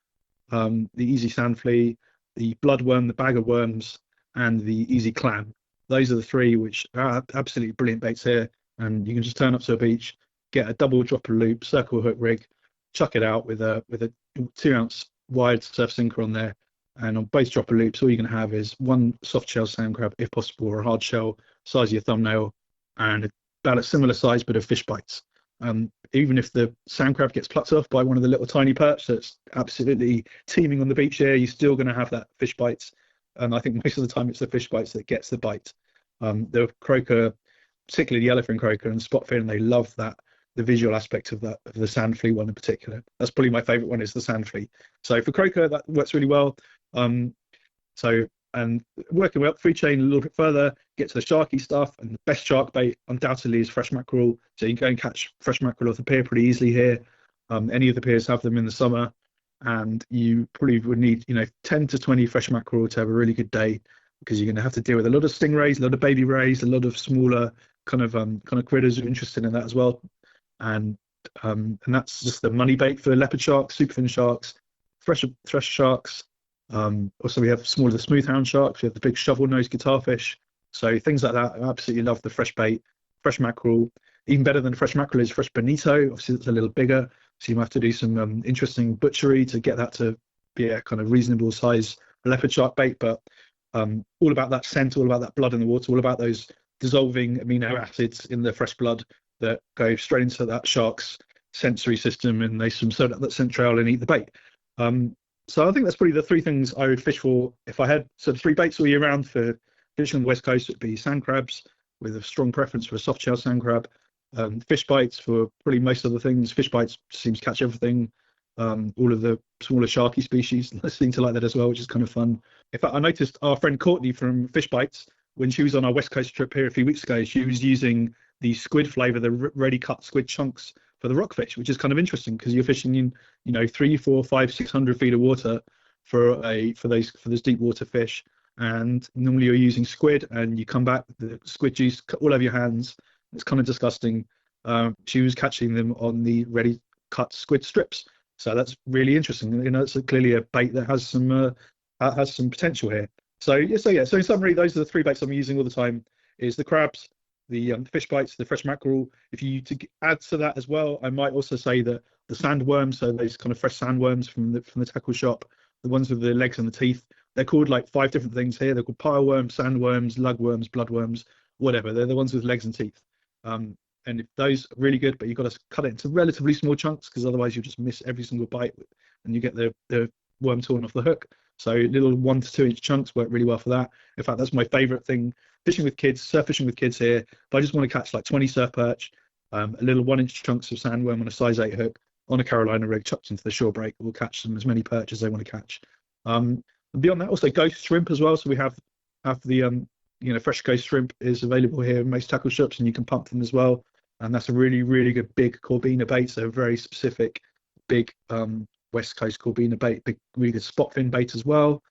the easy sand flea, the bloodworm, the bag of worms, and the easy clam. Those are the three which are absolutely brilliant baits here. And you can just turn up to a beach, get a double dropper loop, circle hook rig, chuck it out with a 2-ounce wide surf sinker on there. And on both dropper loops, all you can have is one soft shell sand crab, if possible, or a hard shell, size of your thumbnail, and about a similar size but of fish bites. Even if the sand crab gets plucked off by one of the little tiny perch that's absolutely teeming on the beach here, you're still going to have that fish bites. And I think most of the time it's the fish bites that gets the bite. The croaker, particularly the yellowfin croaker and spotfin, they love that, the visual aspect of that, of the sand flea one in particular. That's probably my favorite one, is the sand flea. So for croaker, that works really well. And working up food chain a little bit further, get to the sharky stuff, and the best shark bait undoubtedly is fresh mackerel. So you can go and catch fresh mackerel off the pier pretty easily here. Any of the piers have them in the summer, and you probably would need 10 to 20 fresh mackerel to have a really good day, because you're going to have to deal with a lot of stingrays, a lot of baby rays, a lot of smaller kind of critters who are interested in that as well. And that's just the money bait for leopard sharks, superfin sharks, thresh sharks. Also we have the smoothhound sharks, we have the big shovel-nosed guitarfish. So things like that, I absolutely love the fresh bait. Fresh mackerel, even better than fresh mackerel is fresh bonito. Obviously it's a little bigger, so you might have to do some interesting butchery to get that to be a kind of reasonable size leopard shark bait. But all about that scent, all about that blood in the water, all about those dissolving amino acids in the fresh blood that go straight into that shark's sensory system, and they soak up that scent trail and eat the bait. So I think that's probably the three things I would fish for if I had sort of three baits all year round for fishing on the west coast. It'd be sand crabs, with a strong preference for a soft shell sand crab. Fish bites for probably most of the things. Fish bites seems to catch everything. All of the smaller sharky species seem to like that as well, which is kind of fun. In fact, I noticed our friend Courtney from Fish Bites, when she was on our west coast trip here a few weeks ago, she was using the squid flavor, the ready cut squid chunks for the rockfish, which is kind of interesting because you're fishing in 3, 4, 5, 600 feet of water for those deep water fish, and normally you're using squid and you come back the squid juice all over your hands. It's kind of disgusting. She was catching them on the ready cut squid strips, so that's really interesting. It's clearly a bait that has some potential here. So in summary, those are the three baits I'm using all the time: is the crabs, the fish bites, the fresh mackerel. If you to add to that as well, I might also say that the sandworms, so those kind of fresh sandworms from the tackle shop, the ones with the legs and the teeth, they're called like 5 different things here. They're called pileworms, sandworms, lugworms, bloodworms, whatever. They're the ones with legs and teeth. And if those are really good, but you've got to cut it into relatively small chunks, because otherwise you'll just miss every single bite and you get the worm torn off the hook. So little 1 to 2 inch chunks work really well for that. In fact, that's my favorite thing. Fishing with kids, surf fishing with kids here. If I just want to catch like 20 surf perch, a little 1 inch chunks of sandworm on a size 8 hook on a Carolina rig chucked into the shore break will catch them as many perch as they want to catch. Beyond that, also ghost shrimp as well. So we have the fresh ghost shrimp is available here in most tackle shops, and you can pump them as well. And that's a really, really good big Corbina bait. So a very specific big West Coast Corbina bait, big really good spot fin bait as well.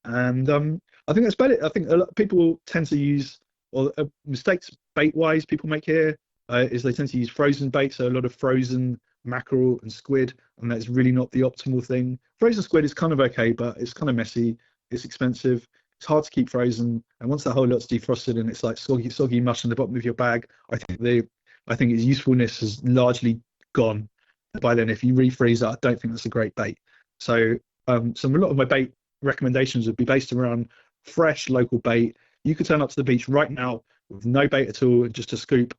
And I think that's about it. I think a lot of people tend to use, or mistakes bait wise people make here is they tend to use frozen bait. So a lot of frozen mackerel and squid, and that's really not the optimal thing. Frozen squid is kind of okay, but it's kind of messy, it's expensive, it's hard to keep frozen, and once that whole lot's defrosted and it's like soggy mush in the bottom of your bag, I think its usefulness has largely gone by then. If you refreeze it, I don't think that's a great bait. So a lot of my bait recommendations would be based around fresh local bait. You could turn up to the beach right now with no bait at all, and just a scoop,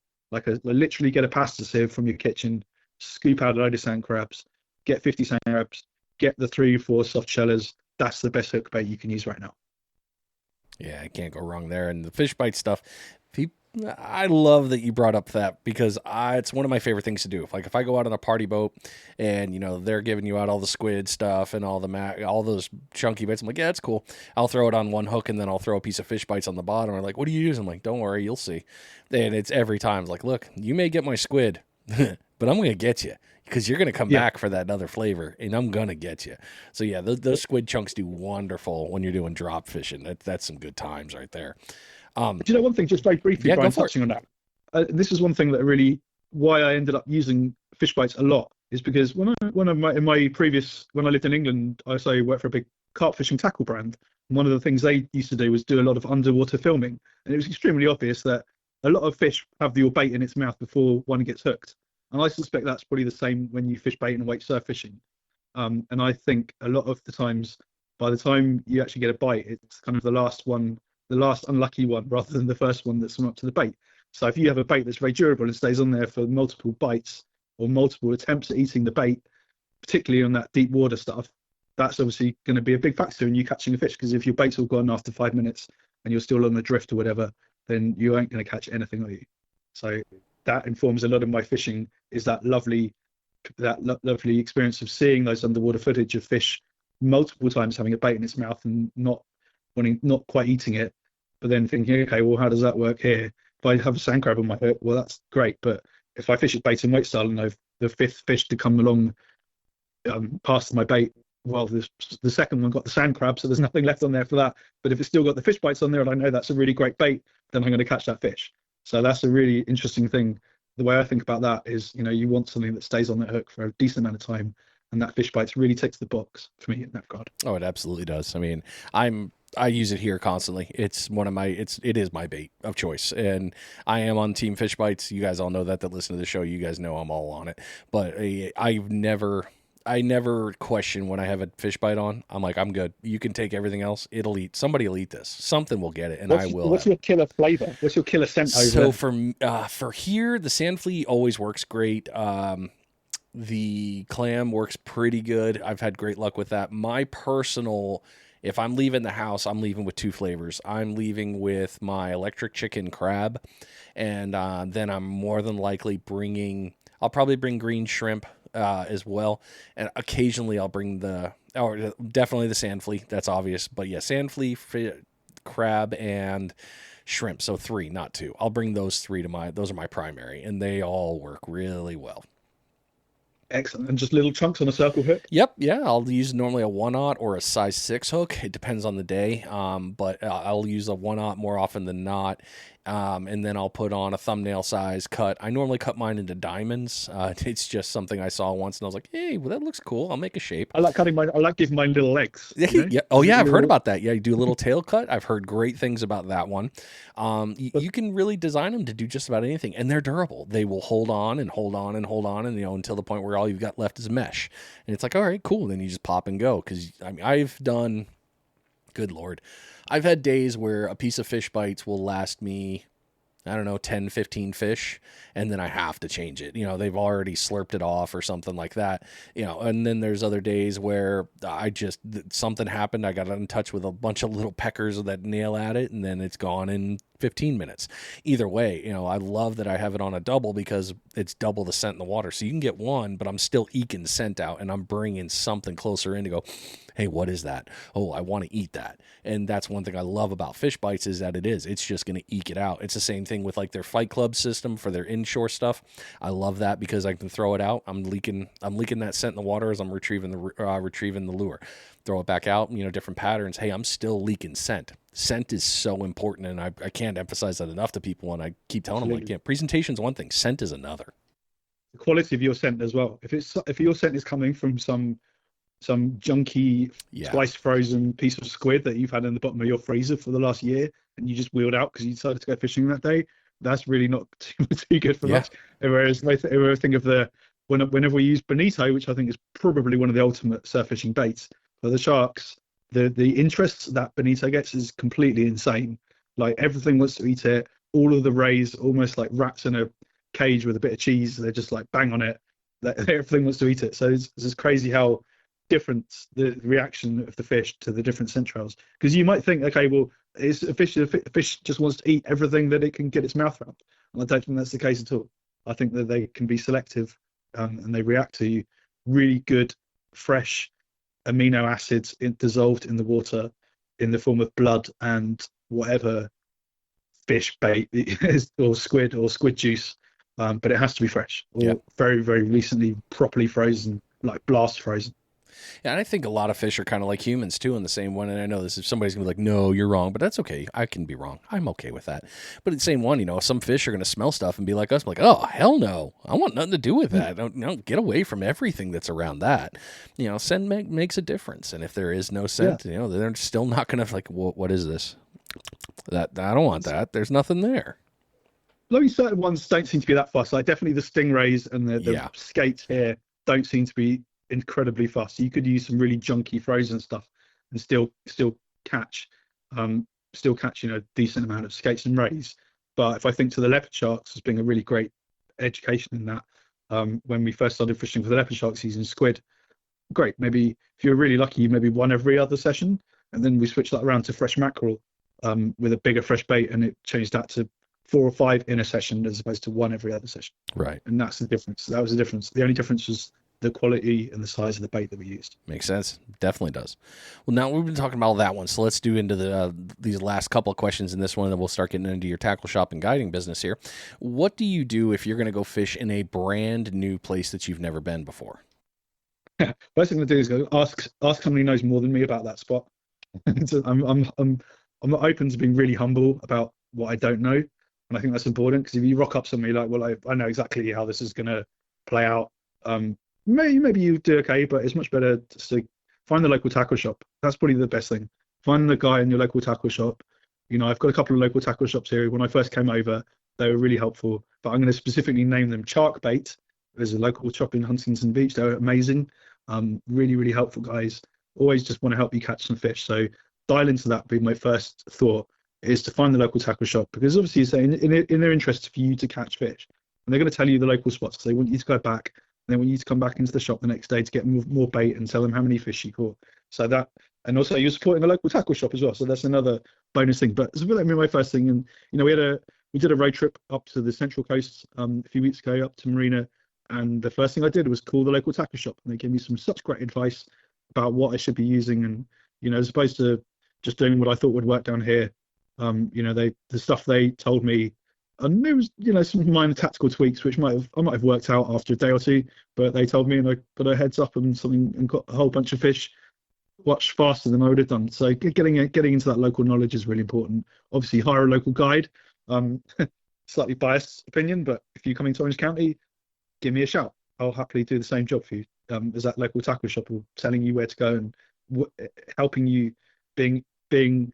literally get a pasta sieve from your kitchen, scoop out a load of sand crabs, get 50 sand crabs, get the 3 or 4 soft shellers, that's the best hook bait you can use right now. Yeah, I can't go wrong there. And the fish bite stuff, I love that you brought up that because it's one of my favorite things to do. Like if I go out on a party boat and they're giving you out all the squid stuff and all all those chunky bits, I'm like, yeah, it's cool. I'll throw it on one hook and then I'll throw a piece of fish bites on the bottom. I'm like, what do you use? I'm like, don't worry, you'll see. And it's every time it's like, look, you may get my squid, but I'm gonna get you. Because you're going to come back for that other flavor, and I'm going to get you. So, yeah, those squid chunks do wonderful when you're doing drop fishing. That's some good times right there. Do you know one thing, just very briefly, Brian, touching on that? This is one thing that really, why I ended up using fish bites a lot, is because when I lived in England, I worked for a big carp fishing tackle brand. And one of the things they used to do was do a lot of underwater filming. And it was extremely obvious that a lot of fish have your bait in its mouth before one gets hooked. And I suspect that's probably the same when you fish bait and wake surf fishing. And I think a lot of the times, by the time you actually get a bite, it's kind of the last unlucky one, rather than the first one that's swum up to the bait. So if you have a bait that's very durable and stays on there for multiple bites or multiple attempts at eating the bait, particularly on that deep water stuff, that's obviously going to be a big factor in you catching a fish. Because if your bait's all gone after 5 minutes and you're still on the drift or whatever, then you ain't going to catch anything, are you? So that informs a lot of my fishing, is that lovely experience of seeing those underwater footage of fish multiple times having a bait in its mouth and not quite eating it, but then thinking, okay, well, how does that work here? If I have a sand crab on my hook, well, that's great, but if I fish it bait and weight style and I've the fifth fish to come along past my bait, well, the second one got the sand crab, so there's nothing left on there for that. But if it's still got the fish bites on there and I know that's a really great bait, then I'm going to catch that fish. So that's a really interesting thing. The way I think about that is, you want something that stays on that hook for a decent amount of time, and that fish bites really ticks the box for me in that regard. Oh, it absolutely does. I mean, I use it here constantly. It's it is my bait of choice, and I am on Team Fish Bites. You guys all know that listen to the show. You guys know I'm all on it. But I never question when I have a fish bite on. I'm like, I'm good. You can take everything else. Somebody will eat this. Something will get it, and I will. What's your killer flavor? What's your killer scent over? So for here, the sand flea always works great. The clam works pretty good. I've had great luck with that. My personal, if I'm leaving the house, I'm leaving with two flavors. I'm leaving with my electric chicken crab, and then I'm more than likely I'll probably bring green shrimp as well, and occasionally I'll bring definitely the sand flea. That's obvious, but yeah, sand flea, crab, and shrimp. So 3, not 2. I'll bring those 3 those are my primary, and they all work really well. Excellent. And just little chunks on a circle hook? Yep. Yeah. I'll use normally a 1/0 or a size 6 hook. It depends on the day. But I'll use a 1/0 more often than not. And then I'll put on a thumbnail size cut. I normally cut mine into diamonds. It's just something I saw once and I was like, hey, well, that looks cool. I'll make a shape. I like giving mine little legs. Yeah. Oh yeah. I've heard about that. Yeah. You do a little tail cut. I've heard great things about that one. You can really design them to do just about anything, and they're durable. They will hold on and hold on and hold on. And, until the point where all you've got left is mesh. And it's like, all right, cool. Then you just pop and go. Cause I've done, good Lord, I've had days where a piece of fish bites will last me, I don't know, 10, 15 fish, and then I have to change it. They've already slurped it off or something like that. And then there's other days where something happened. I got in touch with a bunch of little peckers that nail at it, and then it's gone in 15 minutes. Either way, I love that I have it on a double because it's double the scent in the water. So you can get one, but I'm still eking scent out, and I'm bringing something closer in to go, hey, what is that? Oh, I want to eat that. And that's one thing I love about fish bites is that it's just going to eke it out. It's the same thing with like their Fight Club system for their inshore stuff. I love that because I can throw it out. I'm leaking that scent in the water as I'm retrieving the lure. Throw it back out, different patterns. Hey, I'm still leaking scent. Scent is so important, and I can't emphasize that enough to people, and I keep telling them, like, yeah, presentation's one thing, scent is another. The quality of your scent as well. If your scent is coming from some junky sliced frozen piece of squid that you've had in the bottom of your freezer for the last year and you just wheeled out because you decided to go fishing that day, that's really not too good for much. Whereas I think of whenever we use bonito, which I think is probably one of the ultimate surf fishing baits for the sharks, the interest that bonito gets is completely insane. Like everything wants to eat it. All of the rays, almost like rats in a cage with a bit of cheese, they're just like bang on it. Everything wants to eat it. So it's crazy how difference, the reaction of the fish to the different scent trails. Because you might think, okay, well, it's a fish just wants to eat everything that it can get its mouth around. And I don't think that's the case at all. I think that they can be selective, and they react to really good, fresh amino acids dissolved in the water in the form of blood and whatever fish bait it is, or squid juice. But it has to be fresh or very, very recently properly frozen, like blast frozen. Yeah, and I think a lot of fish are kind of like humans too in the same one. And I know this, if somebody's gonna be like, "No, you're wrong," but that's okay. I can be wrong. I'm okay with that. But in the same one, some fish are gonna smell stuff and be like us, like, "Oh, hell no, I want nothing to do with that. Don't get away from everything that's around that." Scent makes a difference, and if there is no scent, they're still not gonna like, "What is this? That I don't want that. There's nothing there." Only certain ones don't seem to be that fussed. Like definitely the stingrays and the skates here don't seem to be incredibly fast. You could use some really junky frozen stuff and still catch decent amount of skates and rays. But if I think to the leopard sharks as being a really great education in that, when we first started fishing for the leopard sharks using squid, great. Maybe if you're really lucky, maybe one every other session, and then we switched that around to fresh mackerel with a bigger fresh bait, and it changed that to 4 or 5 in a session as opposed to one every other session. Right. And that's the difference. That was the difference. The only difference was the quality and the size of the bait that we used. Makes sense. Definitely does. Well, now we've been talking about that one, so let's do into these last couple of questions in this one, and then we'll start getting into your tackle shop and guiding business here. What do you do if you're going to go fish in a brand new place that you've never been before? First thing to do is go ask somebody who knows more than me about that spot. I'm not open to being really humble about what I don't know, and I think that's important, because if you rock up somebody like, well, I know exactly how this is going to play out, maybe you do okay, but it's much better to find the local tackle shop. That's probably the best thing. Find the guy in your local tackle shop. I've got a couple of local tackle shops here. When I first came over, they were really helpful, but I'm going to specifically name them Sharkbait. There's a local shop in Huntington Beach. They're amazing. Really, really helpful guys. Always just want to help you catch some fish. So dial into that. Be my first thought is to find the local tackle shop, because obviously it's in their interest for you to catch fish, and they're going to tell you the local spots because they want you to go back. Then we need to come back into the shop the next day to get more bait and tell them how many fish you caught. So that, and also you're supporting a local tackle shop as well. So that's another bonus thing. But it's really my first thing. And we did a road trip up to the Central Coast a few weeks ago, up to Marina, and the first thing I did was call the local tackle shop, and they gave me such great advice about what I should be using, and as opposed to just doing what I thought would work down here. The stuff they told me. And there was, some minor tactical tweaks which I might have worked out after a day or two, but they told me, and I got a heads up and something, and got a whole bunch of fish much faster than I would have done. So getting into that local knowledge is really important. Obviously, hire a local guide. Slightly biased opinion, but if you're coming to Orange County, give me a shout. I'll happily do the same job for you. As that local tackle shop, or telling you where to go and helping you, being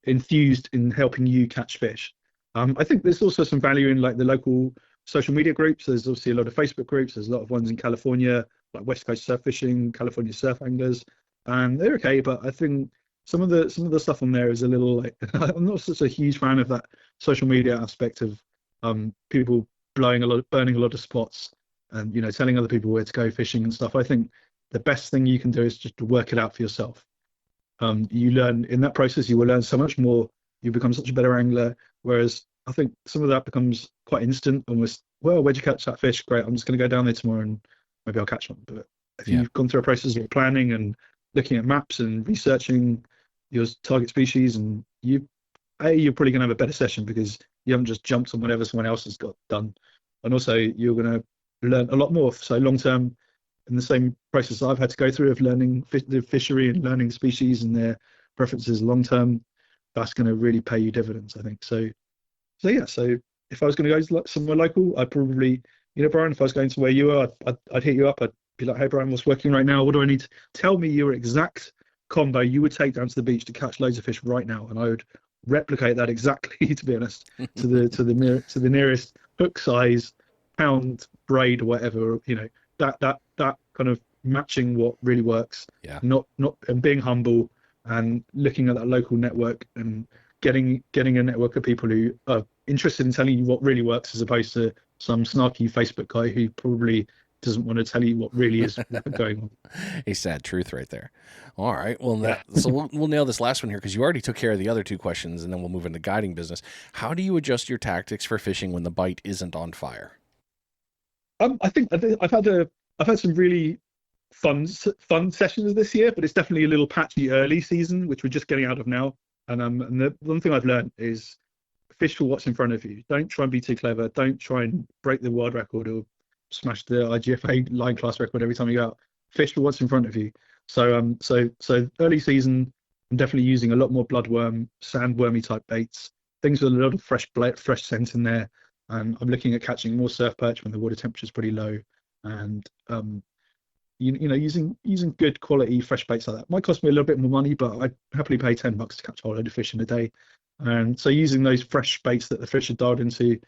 enthused in helping you catch fish. I think there's also some value in like the local social media groups. There's obviously a lot of Facebook groups. There's a lot of ones in California, like West Coast Surf Fishing, California Surf Anglers, and they're okay. But I think some of the stuff on there is a little like I'm not such a huge fan of that social media aspect of people burning a lot of spots, and telling other people where to go fishing and stuff. I think the best thing you can do is just to work it out for yourself. You learn in that process. You will learn so much more. You become such a better angler. Whereas I think some of that becomes quite instant, almost, well, where'd you catch that fish? Great, I'm just going to go down there tomorrow and maybe I'll catch one. But if you've gone through a process of planning and looking at maps and researching your target species, and you're probably going to have a better session because you haven't just jumped on whatever someone else has got done. And also you're going to learn a lot more. So long term, in the same process I've had to go through of learning the fishery and learning species and their preferences long term, that's going to really pay you dividends, I think. So if I was going to go somewhere local, I'd probably, Brian, if I was going to where you are, I'd hit you up. I'd be like, hey, Brian, what's working right now? What do I need to tell me your exact combo you would take down to the beach to catch loads of fish right now? And I would replicate that exactly, to be honest, to the nearest hook size, pound, braid, or whatever, that kind of matching what really works. Yeah. Not and being humble and looking at that local network and getting a network of people who are interested in telling you what really works, as opposed to some snarky Facebook guy who probably doesn't want to tell you what really is going on. A sad truth right there. All right. Well, Yeah. so we'll nail this last one here because you already took care of the other two questions, and then we'll move into guiding business. How do you adjust your tactics for fishing when the bite isn't on fire? I think I've had some really fun sessions this year, but it's definitely a little patchy early season, which we're just getting out of now. And the one thing I've learned is fish for what's in front of you. Don't try and be too clever. Don't try and break the world record or smash the IGFA line class record every time you go out. Fish for what's in front of you. So early season, I'm definitely using a lot more bloodworm, sandwormy type baits, things with a lot of fresh scent in there. And I'm looking at catching more surf perch when the water temperature is pretty low, and using good quality fresh baits like that might cost me a little bit more money, but I'd happily pay $10 to catch a whole load of fish in a day. And so using those fresh baits that the fish are dialed into,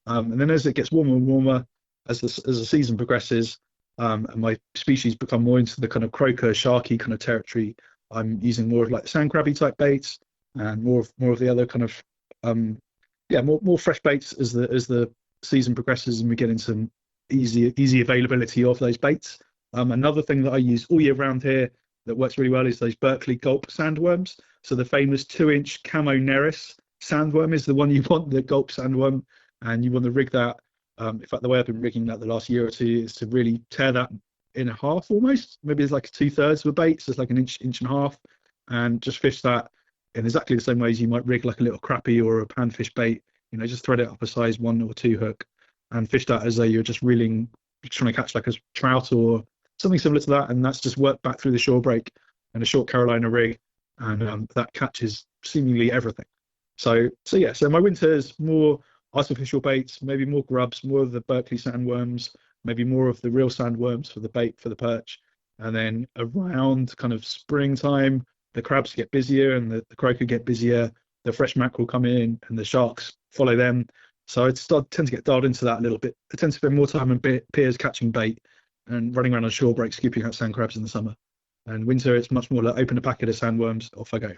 and then as it gets warmer and warmer, as the season progresses, and my species become more into the kind of croaker, sharky kind of territory, I'm using more of like sand crabby type baits and more of the other kind of more fresh baits as the season progresses and we get into easy availability of those baits. Another thing that I use all year round here that works really well is those Berkeley Gulp sandworms. So the famous 2-inch Camo Neris sandworm is the one you want, the Gulp sandworm, and you want to rig that. In fact, the way I've been rigging that the last year or two is to really tear that in half almost. Maybe it's like 2/3 of a bait, so it's like an inch and a half, and just fish that in exactly the same way as you might rig like a little crappie or a panfish bait. Just thread it up a size 1 or 2 hook and fish that as though you're just reeling, trying to catch like a trout or something similar to that, and that's just worked back through the shore break and a short Carolina rig, and that catches seemingly everything. So my winter is more artificial baits, maybe more grubs, more of the Berkeley sandworms, maybe more of the real sandworms for the bait for the perch, and then around kind of springtime, the crabs get busier and the croaker get busier, the fresh mackerel come in and the sharks follow them. So I tend to get dialed into that a little bit. I tend to spend more time in piers catching bait and running around on shore break, scooping out sand crabs in the summer. And winter, it's much more like open a packet of sandworms, off I go.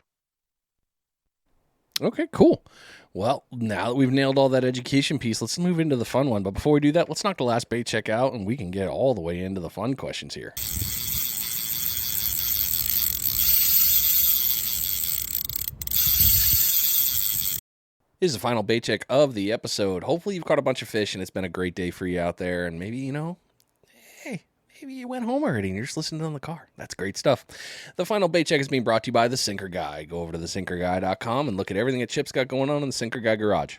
Okay, cool. Well, now that we've nailed all that education piece, let's move into the fun one. But before we do that, let's knock the last bait check out and we can get all the way into the fun questions here. This is the final bait check of the episode. Hopefully you've caught a bunch of fish and it's been a great day for you out there. And maybe, hey, maybe you went home already and you're just listening in the car. That's great stuff. The final bait check is being brought to you by The Sinker Guy. Go over to thesinkerguy.com and look at everything that Chip's got going on in the Sinker Guy garage.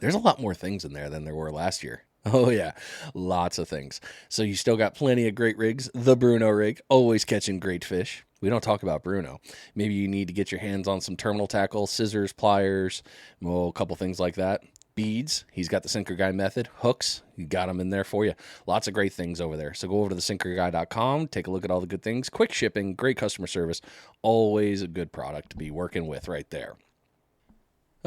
There's a lot more things in there than there were last year. Oh, yeah. Lots of things. So you still got plenty of great rigs. The Bruno rig, always catching great fish. We don't talk about Bruno. Maybe you need to get your hands on some terminal tackle, scissors, pliers, a couple things like that. Beads, he's got the Sinker Guy method. Hooks, you got them in there for you. Lots of great things over there. So go over to thesinkerguy.com, take a look at all the good things. Quick shipping, great customer service. Always a good product to be working with right there.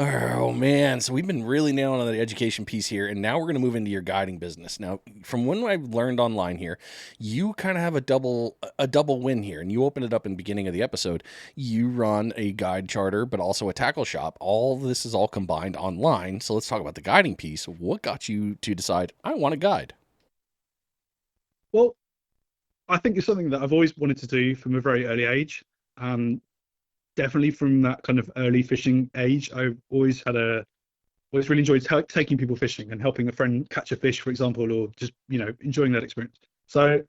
Oh, man. So we've been really nailing on the education piece here, and now we're going to move into your guiding business. Now, from what I've learned online here, you kind of have a double win here, and you opened it up in the beginning of the episode. You run a guide charter, but also a tackle shop. All this is all combined online. So let's talk about the guiding piece. What got you to decide, I want to guide? Well, I think it's something that I've always wanted to do from a very early age. Definitely from that kind of early fishing age, I've always really enjoyed taking people fishing and helping a friend catch a fish, for example, or just, enjoying that experience. So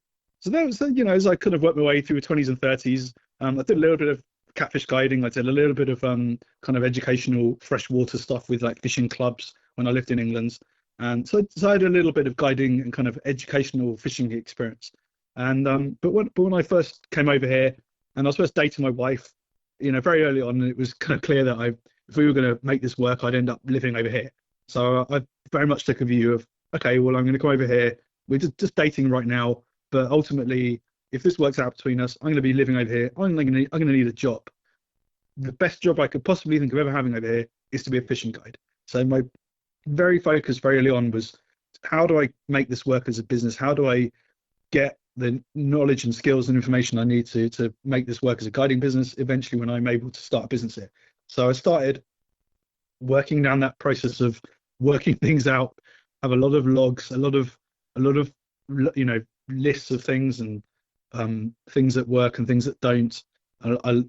that was, as I kind of worked my way through the 20s and 30s, I did a little bit of catfish guiding. I did a little bit of kind of educational freshwater stuff with like fishing clubs when I lived in England. And so I had a little bit of guiding and kind of educational fishing experience. And but when I first came over here and I was first dating my wife, very early on, it was kind of clear that if we were going to make this work, I'd end up living over here. So I very much took a view of, okay, well, I'm going to come over here. We're just dating right now, but ultimately, if this works out between us, I'm going to be living over here. I'm going to need a job. The best job I could possibly think of ever having over here is to be a fishing guide. So my very focus very early on was, how do I make this work as a business? How do I get the knowledge and skills and information I need to make this work as a guiding business eventually when I'm able to start a business here? So I started working down that process of working things out, have a lot of logs, a lot of lists of things and things that work and things that don't. I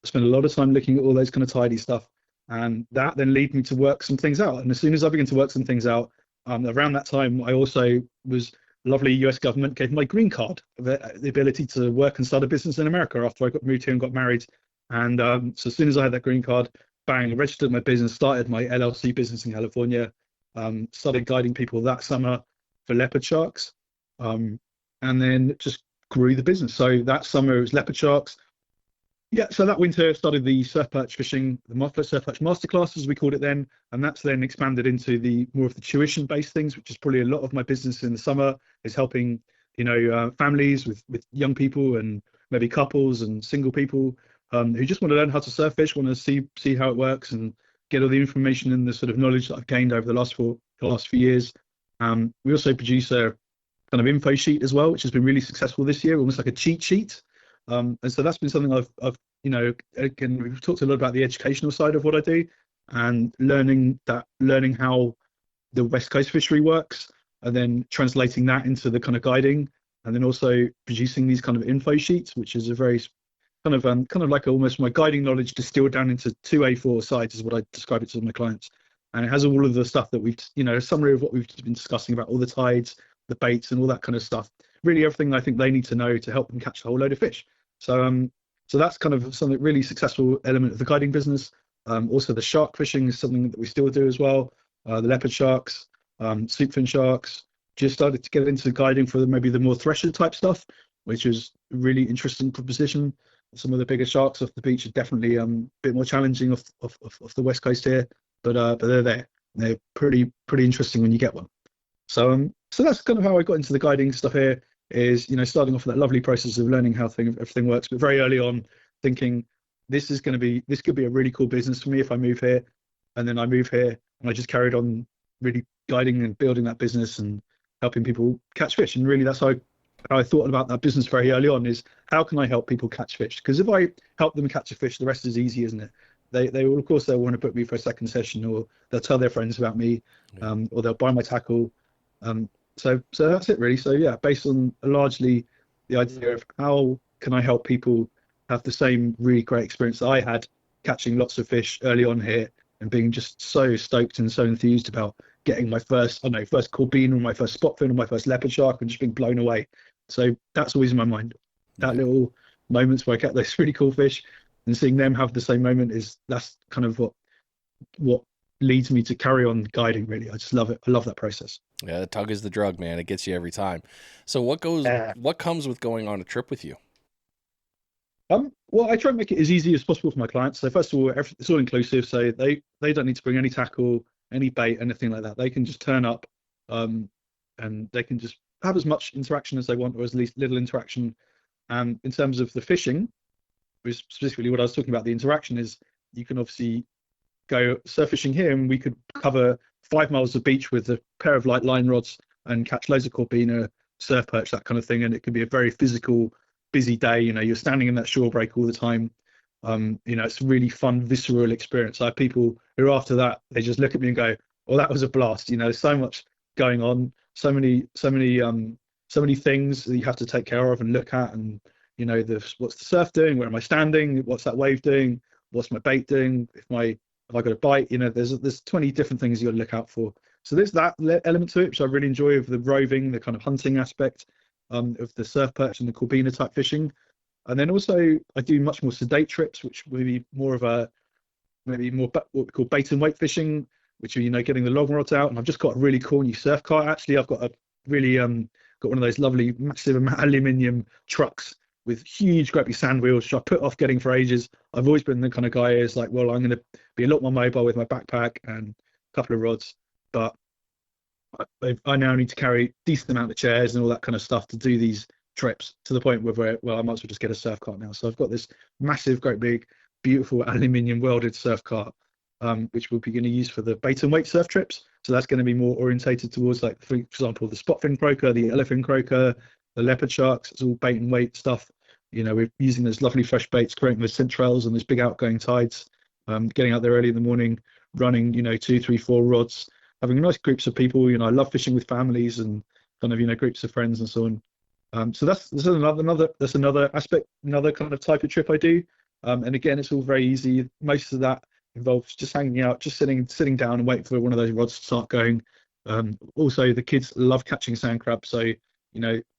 spend a lot of time looking at all those kind of tidy stuff, and that then lead me to work some things out. And as soon as I begin to work some things out, around that time, I also was lovely US government gave my green card, the ability to work and start a business in America after I got moved here and got married. And so as soon as I had that green card, bang, I registered my business, started my LLC business in California, started guiding people that summer for leopard sharks, and then just grew the business. So that summer it was leopard sharks. Yeah, so that winter started the surf perch fishing, the surf perch masterclass, as we called it then, and that's then expanded into the more of the tuition-based things, which is probably a lot of my business in the summer is helping, families with young people and maybe couples and single people who just want to learn how to surf fish, want to see how it works and get all the information and the sort of knowledge that I've gained over the last few years. We also produce a kind of info sheet as well, which has been really successful this year, almost like a cheat sheet. And so that's been something I've again, we've talked a lot about the educational side of what I do and learning how the West Coast fishery works and then translating that into the kind of guiding and then also producing these kind of info sheets, which is a very kind of like almost my guiding knowledge distilled down into 2 A4 sides is what I describe it to my clients. And it has all of the stuff that we've, a summary of what we've been discussing about all the tides, the baits and all that kind of stuff. Really everything I think they need to know to help them catch a whole load of fish. So that's kind of something really successful element of the guiding business. Also the shark fishing is something that we still do as well. The leopard sharks, soup fin sharks, just started to get into guiding for maybe the more thresher type stuff, which is a really interesting proposition. Some of the bigger sharks off the beach are definitely a bit more challenging off the West Coast here, but they're there. They're pretty interesting when you get one. So that's kind of how I got into the guiding stuff here. Is starting off with that lovely process of learning how everything works, but very early on thinking this could be a really cool business for me if I move here. And then I move here and I just carried on really guiding and building that business and helping people catch fish. And really that's how I thought about that business very early on, is how can I help people catch fish? Because if I help them catch a fish, the rest is easy, isn't it? They will, of course, they'll want to book me for a second session, or they'll tell their friends about me, or they'll buy my tackle. So that's it really. So yeah, based on largely the idea of how can I help people have the same really great experience that I had catching lots of fish early on here and being just so stoked and so enthused about getting my first corbina or my first spot fin or my first leopard shark and just being blown away. So that's always in my mind. That little moments where I get those really cool fish and seeing them have the same moment that's kind of what leads me to carry on guiding, really. I just love it. I love that process. Yeah, the tug is the drug, man. It gets you every time. So what comes with going on a trip with you? Well, I try and make it as easy as possible for my clients. So first of all, it's all inclusive. So they don't need to bring any tackle, any bait, anything like that. They can just turn up, and they can just have as much interaction as they want, or as least little interaction. And in terms of the fishing, which specifically what I was talking about, the interaction is you can obviously go surf fishing here and we could cover 5 miles of beach with a pair of light line rods and catch loads of corbina, surf perch, that kind of thing. And it can be a very physical, busy day. You're standing in that shore break all the time. It's a really fun, visceral experience. I have people who after that, they just look at me and go, well, that was a blast. So much going on, so many things that you have to take care of and look at. And, what's the surf doing? Where am I standing? What's that wave doing? What's my bait doing? If I got a bite, there's 20 different things you got to look out for. So there's that element to it, which I really enjoy, of the roving, the kind of hunting aspect of the surf perch and the corbina type fishing. And then also I do much more sedate trips, which will be more what we call bait and weight fishing, which are, getting the long rods out. And I've just got a really cool new surf cart. Actually, I've got a really, got one of those lovely massive aluminium trucks with huge great big sand wheels, which I put off getting for ages. I've always been the kind of guy who's like, well, I'm going to be a lot more mobile with my backpack and a couple of rods, but I now need to carry a decent amount of chairs and all that kind of stuff to do these trips, to the point where I might as well just get a surf cart now. So I've got this massive, great big, beautiful aluminium welded surf cart, which we'll be going to use for the bait and weight surf trips. So that's going to be more orientated towards, like, for example, the spot fin croaker, the yellowfin croaker, the leopard sharks. It's all bait and weight stuff. We're using those lovely fresh baits, creating those scent trails and those big outgoing tides, getting out there early in the morning, running, 2, 3, 4 rods, having nice groups of people. I love fishing with families and kind of, groups of friends and so on. So that's another aspect, another kind of type of trip I do. And again, it's all very easy. Most of that involves just hanging out, just sitting down and waiting for one of those rods to start going. Also, the kids love catching sand crab, so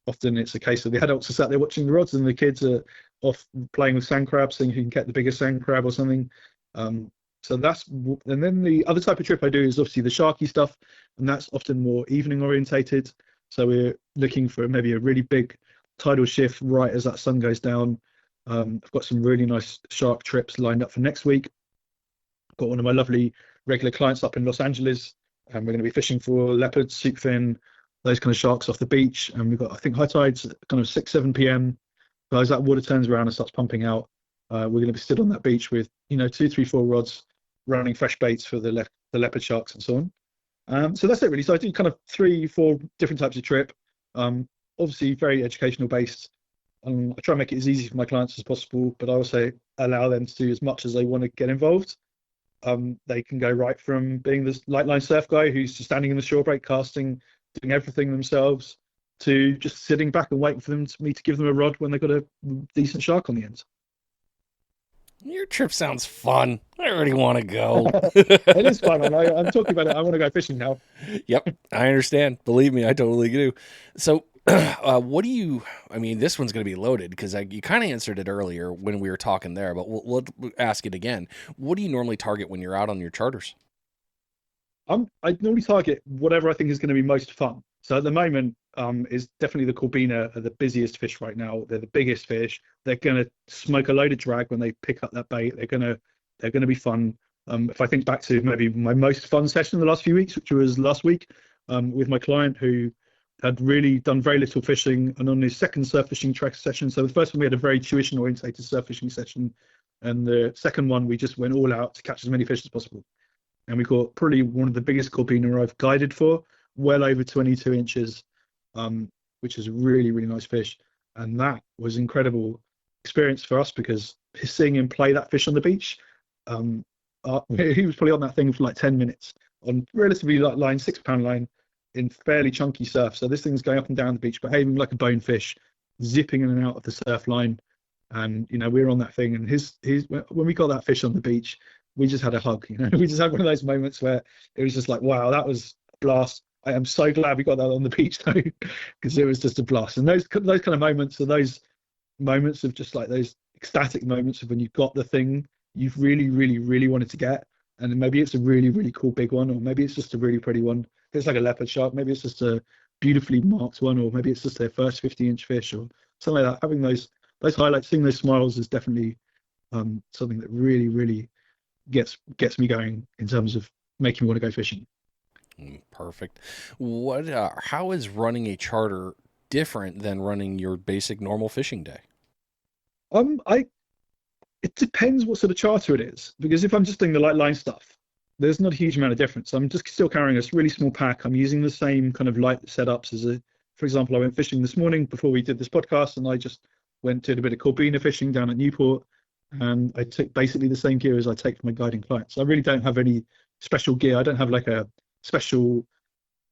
often it's a case of the adults are sat there watching the rods, and the kids are off playing with sand crabs, seeing who can get the biggest sand crab or something. So and then the other type of trip I do is obviously the sharky stuff, and that's often more evening orientated. So we're looking for maybe a really big tidal shift right as that sun goes down. I've got some really nice shark trips lined up for next week. I've got one of my lovely regular clients up in Los Angeles, and we're going to be fishing for leopards, soupfin, those kind of sharks off the beach. And we've got, I think, high tides at kind of 6-7 p.m. So as that water turns around and starts pumping out, we're going to be stood on that beach with 2, 3, 4 rods, running fresh baits for the leopard sharks and so on. So that's it really. So I do kind of 3, 4 different types of trip. Obviously very educational based. I try and make it as easy for my clients as possible, but I also allow them to do as much as they want to get involved. They can go right from being this light line surf guy who's just standing in the shore break casting, doing everything themselves, to just sitting back and waiting for me to give them a rod when they've got a decent shark on the end. Your trip sounds fun. I already want to go. It is fun. I'm talking about it. I want to go fishing now. Yep, I understand. Believe me, I totally do. So, what do you? I mean, this one's going to be loaded because you kind of answered it earlier when we were talking there, but we'll ask it again. What do you normally target when you're out on your charters? I normally target whatever I think is going to be most fun. So at the moment, is definitely the Corbina are the busiest fish right now. They're the biggest fish. They're going to smoke a load of drag when they pick up that bait. They're going to be fun. If I think back to maybe my most fun session in the last few weeks, which was last week, with my client who had really done very little fishing, and on his second surf fishing track session. So the first one we had a very tuition orientated surf fishing session, and the second one we just went all out to catch as many fish as possible. And we caught probably one of the biggest Corbina I've guided for, well over 22 inches, which is a really, really nice fish. And that was incredible experience for us because seeing him play that fish on the beach, he was probably on that thing for like 10 minutes on relatively light line, 6-pound line in fairly chunky surf. So this thing's going up and down the beach, behaving like a bonefish, zipping in and out of the surf line. And, we were on that thing. And when we got that fish on the beach, we just had a hug. We just had one of those moments where it was just like, wow, that was a blast. I am so glad we got that on the beach though, because it was just a blast. And those kind of moments are those moments of just like those ecstatic moments of when you got the thing you've really, really, really wanted to get. And maybe it's a really, really cool big one, or maybe it's just a really pretty one. It's like a leopard shark. Maybe it's just a beautifully marked one, or maybe it's just their first 50-inch fish or something like that. Having those highlights, seeing those smiles is definitely something that really, really gets me going in terms of making me want to go fishing. Perfect. How is running a charter different than running your basic normal fishing day? It depends what sort of charter it is, because if I'm just doing the light line stuff, there's not a huge amount of difference. I'm just still carrying a really small pack. I'm using the same kind of light setups for example, I went fishing this morning before we did this podcast, and I just did a bit of Corbina fishing down at Newport, and I took basically the same gear as I take for my guiding clients. I really don't have any special gear. I don't have like a special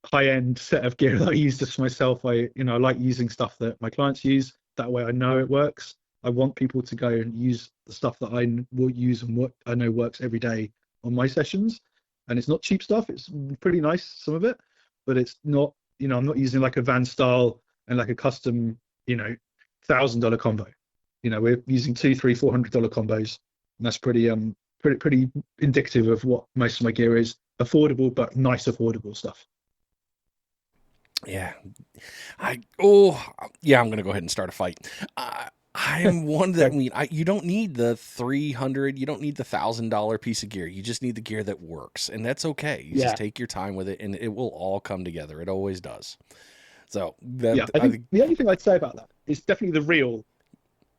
high-end set of gear that I use just for myself. I like using stuff that my clients use. That way I know it works. I want people to go and use the stuff that I will use and what I know works every day on my sessions. And it's not cheap stuff. It's pretty nice, some of it, but it's not, I'm not using like a Van Staal and like a custom, $1,000 combo. We're using $200, $300, $400 combos. And that's pretty indicative of what most of my gear is. Affordable, but nice, affordable stuff. Yeah. I'm going to go ahead and start a fight. I am one that, you don't need the $300, you don't need the $1,000 piece of gear. You just need the gear that works, and that's okay. You just take your time with it, and it will all come together. It always does. So I think the only thing I'd say about that is definitely the reel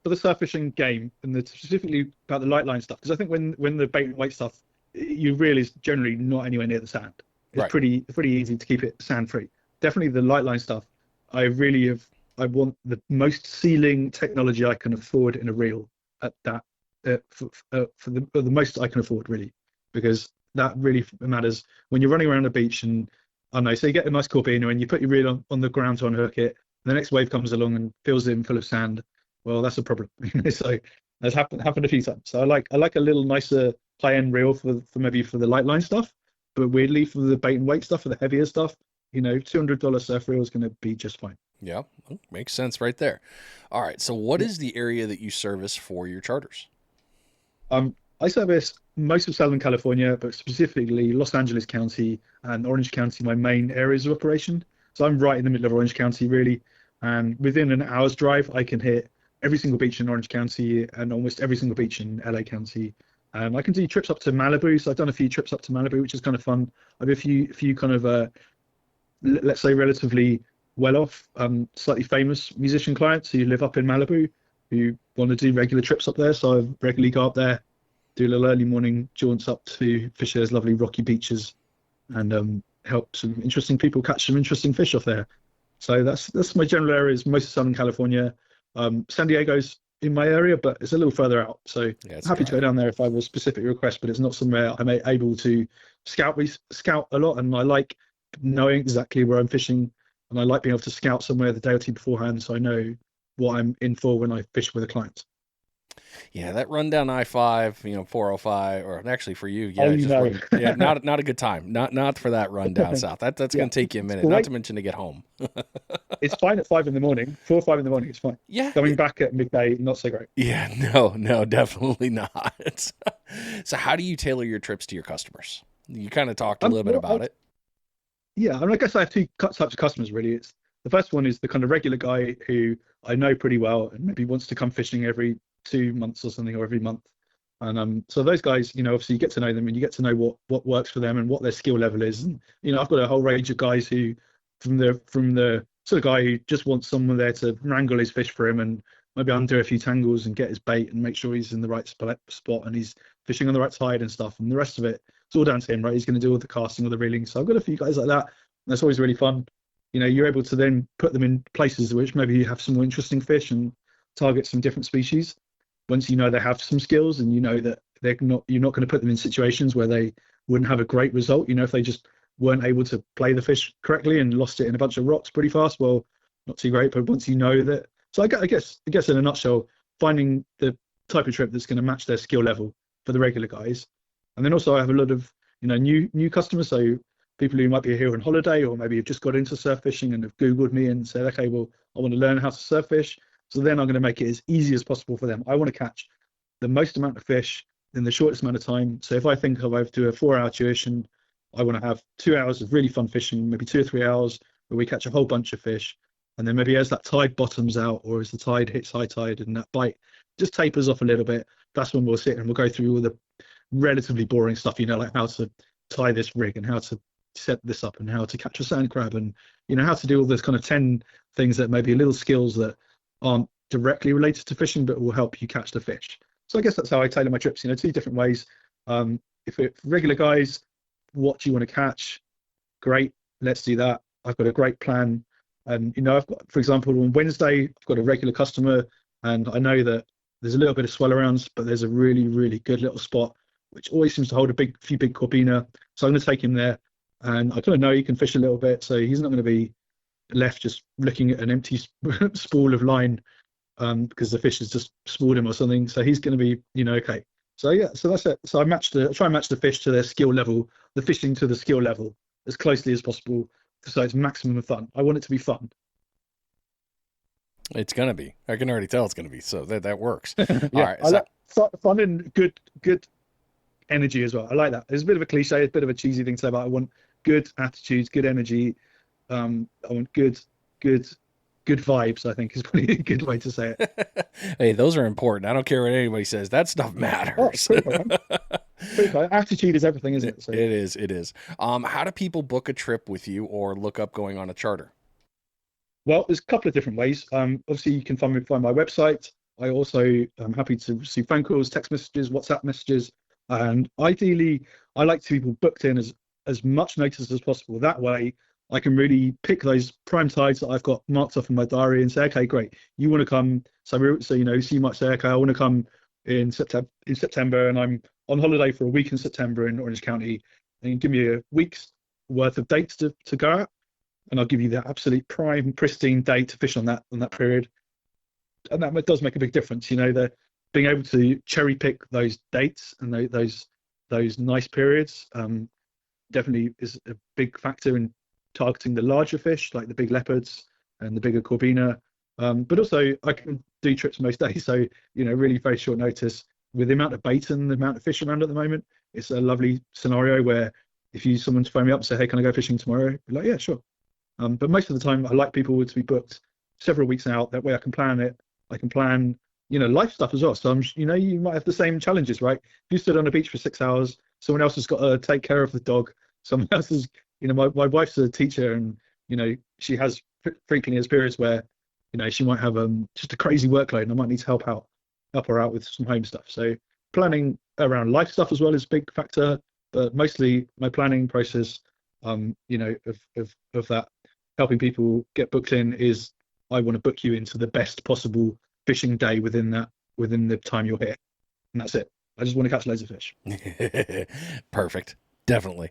for the surf fishing game, and specifically about the light line stuff. Because I think when the bait and weight stuff, your reel is generally not anywhere near the sand. It's pretty easy to keep it sand free. Definitely the light line stuff. I want the most sealing technology I can afford in a reel at that for the most I can afford, really, because that really matters when you're running around the beach and I know. So you get a nice corpina and you put your reel on the ground to unhook it. And the next wave comes along and fills it in full of sand. Well, that's a problem. So that's happened a few times. So I like a little nicer high end reel for maybe for the light line stuff, but weirdly for the bait and weight stuff, for the heavier stuff, $200 surf reel is going to be just fine. Yeah, makes sense right there. All right, so what is the area that you service for your charters? I service most of Southern California, but specifically Los Angeles County and Orange County, my main areas of operation. So I'm right in the middle of Orange County, really. And within an hour's drive, I can hit every single beach in Orange County and almost every single beach in LA County. And I can do trips up to Malibu. So I've done a few trips up to Malibu, which is kind of fun. I have a few kind of, let's say, relatively well-off, slightly famous musician clients who live up in Malibu who want to do regular trips up there. So I regularly go up there, do a little early morning jaunts up to fish those lovely rocky beaches and help some interesting people catch some interesting fish off there. So that's my general areas, most of Southern California. San Diego's in my area, but it's a little further out. So Yeah, I'm happy to go down there if I have a specific request, but it's not somewhere I'm able to scout a lot. And I like knowing exactly where I'm fishing, and I like being able to scout somewhere the day or two beforehand so I know what I'm in for when I fish with a client. Yeah, that run down I-5, 405, or actually for you, yeah, Oh, it's yeah, not a good time. Not for that run down south. That's Yeah, going to take you a it's minute, not great. to mention to get home. It's fine at 5 in the morning, 4 or 5 in the morning. It's fine. Yeah, Coming back at midday, not so great. yeah, no, definitely not. So how do you tailor your trips to your customers? You kind of talked a little bit Well, about it. yeah, I mean, I guess I have two types of customers really. It's the first one is the kind of regular guy who I know pretty well and maybe wants to come fishing every 2 months or something or every month. And so those guys, obviously you get to know them and you get to know what works for them and what their skill level is. And I've got a whole range of guys who, from the sort of guy who just wants someone there to wrangle his fish for him and maybe undo a few tangles and get his bait and make sure he's in the right spot and he's fishing on the right tide and stuff. And the rest of it, it's all down to him, right? He's going to do all the casting, all the reeling. So I've got a few guys like that. And that's always really fun. You're able to then put them in places which maybe you have some more interesting fish and target some different species. Once you know they have some skills and you know that you're not going to put them in situations where they wouldn't have a great result. If they just weren't able to play the fish correctly and lost it in a bunch of rocks pretty fast, well, not too great. But once you know that, so I guess in a nutshell, finding the type of trip that's going to match their skill level for the regular guys. And then also I have a lot of new customers, so people who might be here on holiday or maybe have just got into surf fishing and have Googled me and said, okay, well, I want to learn how to surf fish. So then I'm going to make it as easy as possible for them. I want to catch the most amount of fish in the shortest amount of time. So if I think of I have to do a 4-hour tuition, I want to have 2 hours of really fun fishing, maybe 2 or 3 hours where we catch a whole bunch of fish. And then maybe as that tide bottoms out or as the tide hits high tide and that bite just tapers off a little bit, that's when we'll sit and we'll go through all the relatively boring stuff, like how to tie this rig and how to set this up and how to catch a sand crab and, how to do all those kind of 10 things that may be little skills that aren't directly related to fishing but will help you catch the fish. So I guess that's how I tailor my trips, 2 different ways. If it's regular guys, what do you want to catch? Great, let's do that. I've got a great plan. And I've got, for example, on Wednesday I've got a regular customer and I know that there's a little bit of swell around, but there's a really, really good little spot which always seems to hold a few big corpina. So I'm going to take him there and I kind of know he can fish a little bit, so he's not going to be left just looking at an empty spool of line because the fish has just spooled him or something. So he's going to be, okay. So yeah, so that's it. So I try and match the fish to their skill level, the fishing to the skill level as closely as possible. So it's maximum fun. I want it to be fun. It's going to be. I can already tell it's going to be. So that works. Yeah, All right. I like fun and good energy as well. I like that. It's a bit of a cliche, a bit of a cheesy thing to say, but I want good attitudes, good energy. I want good vibes, I think is probably a good way to say it. Hey, those are important. I don't care what anybody says. That stuff matters. Attitude is everything, isn't it? So. It is. How do people book a trip with you or look up going on a charter? Well, there's a couple of different ways. Obviously, you can find my website. I also am happy to receive phone calls, text messages, WhatsApp messages, and ideally, I like to people booked in as much notice as possible. That way, I can really pick those prime tides that I've got marked off in my diary and say, okay, great, you want to come. So you might say, okay, I want to come in September, and I'm on holiday for a week in September in Orange County, and you give me a week's worth of dates to go out, and I'll give you the absolute prime, pristine day to fish on that period, and that does make a big difference. The being able to cherry pick those dates and those nice periods definitely is a big factor in targeting the larger fish like the big leopards and the bigger corvina. But also I can do trips most days, so really very short notice with the amount of bait and the amount of fish around at the moment. It's a lovely scenario where if someone's phone me up and say, hey, can I go fishing tomorrow? I'd be like, yeah, sure. But most of the time I like people to be booked several weeks out. That way I can plan it. I can plan life stuff as well. So you might have the same challenges, right? If you stood on a beach for 6 hours, someone else has got to take care of the dog. Someone else is, my wife's a teacher, and she has frequently has periods where she might have just a crazy workload, and I might need to help her out with some home stuff. So planning around life stuff as well is a big factor, but mostly my planning process, of that helping people get booked in is I want to book you into the best possible fishing day within the time you're here, and that's it. I just want to catch loads of fish. Perfect. Definitely.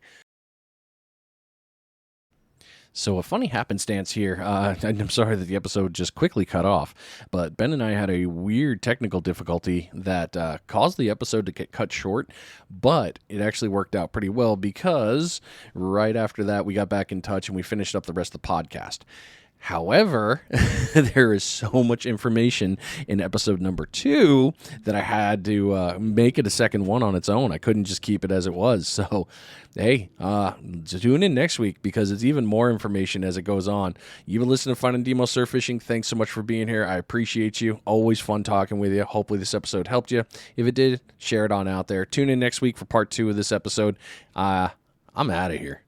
So a funny happenstance here. I'm sorry that the episode just quickly cut off, but Ben and I had a weird technical difficulty that caused the episode to get cut short, but it actually worked out pretty well because right after that we got back in touch and we finished up the rest of the podcast. However, there is so much information in episode number 2 that I had to make it a second one on its own. I couldn't just keep it as it was. So, hey, tune in next week because it's even more information as it goes on. You've been listening to Finding Demo Surf Fishing. Thanks so much for being here. I appreciate you. Always fun talking with you. Hopefully this episode helped you. If it did, share it on out there. Tune in next week for part 2 of this episode. I'm out of here.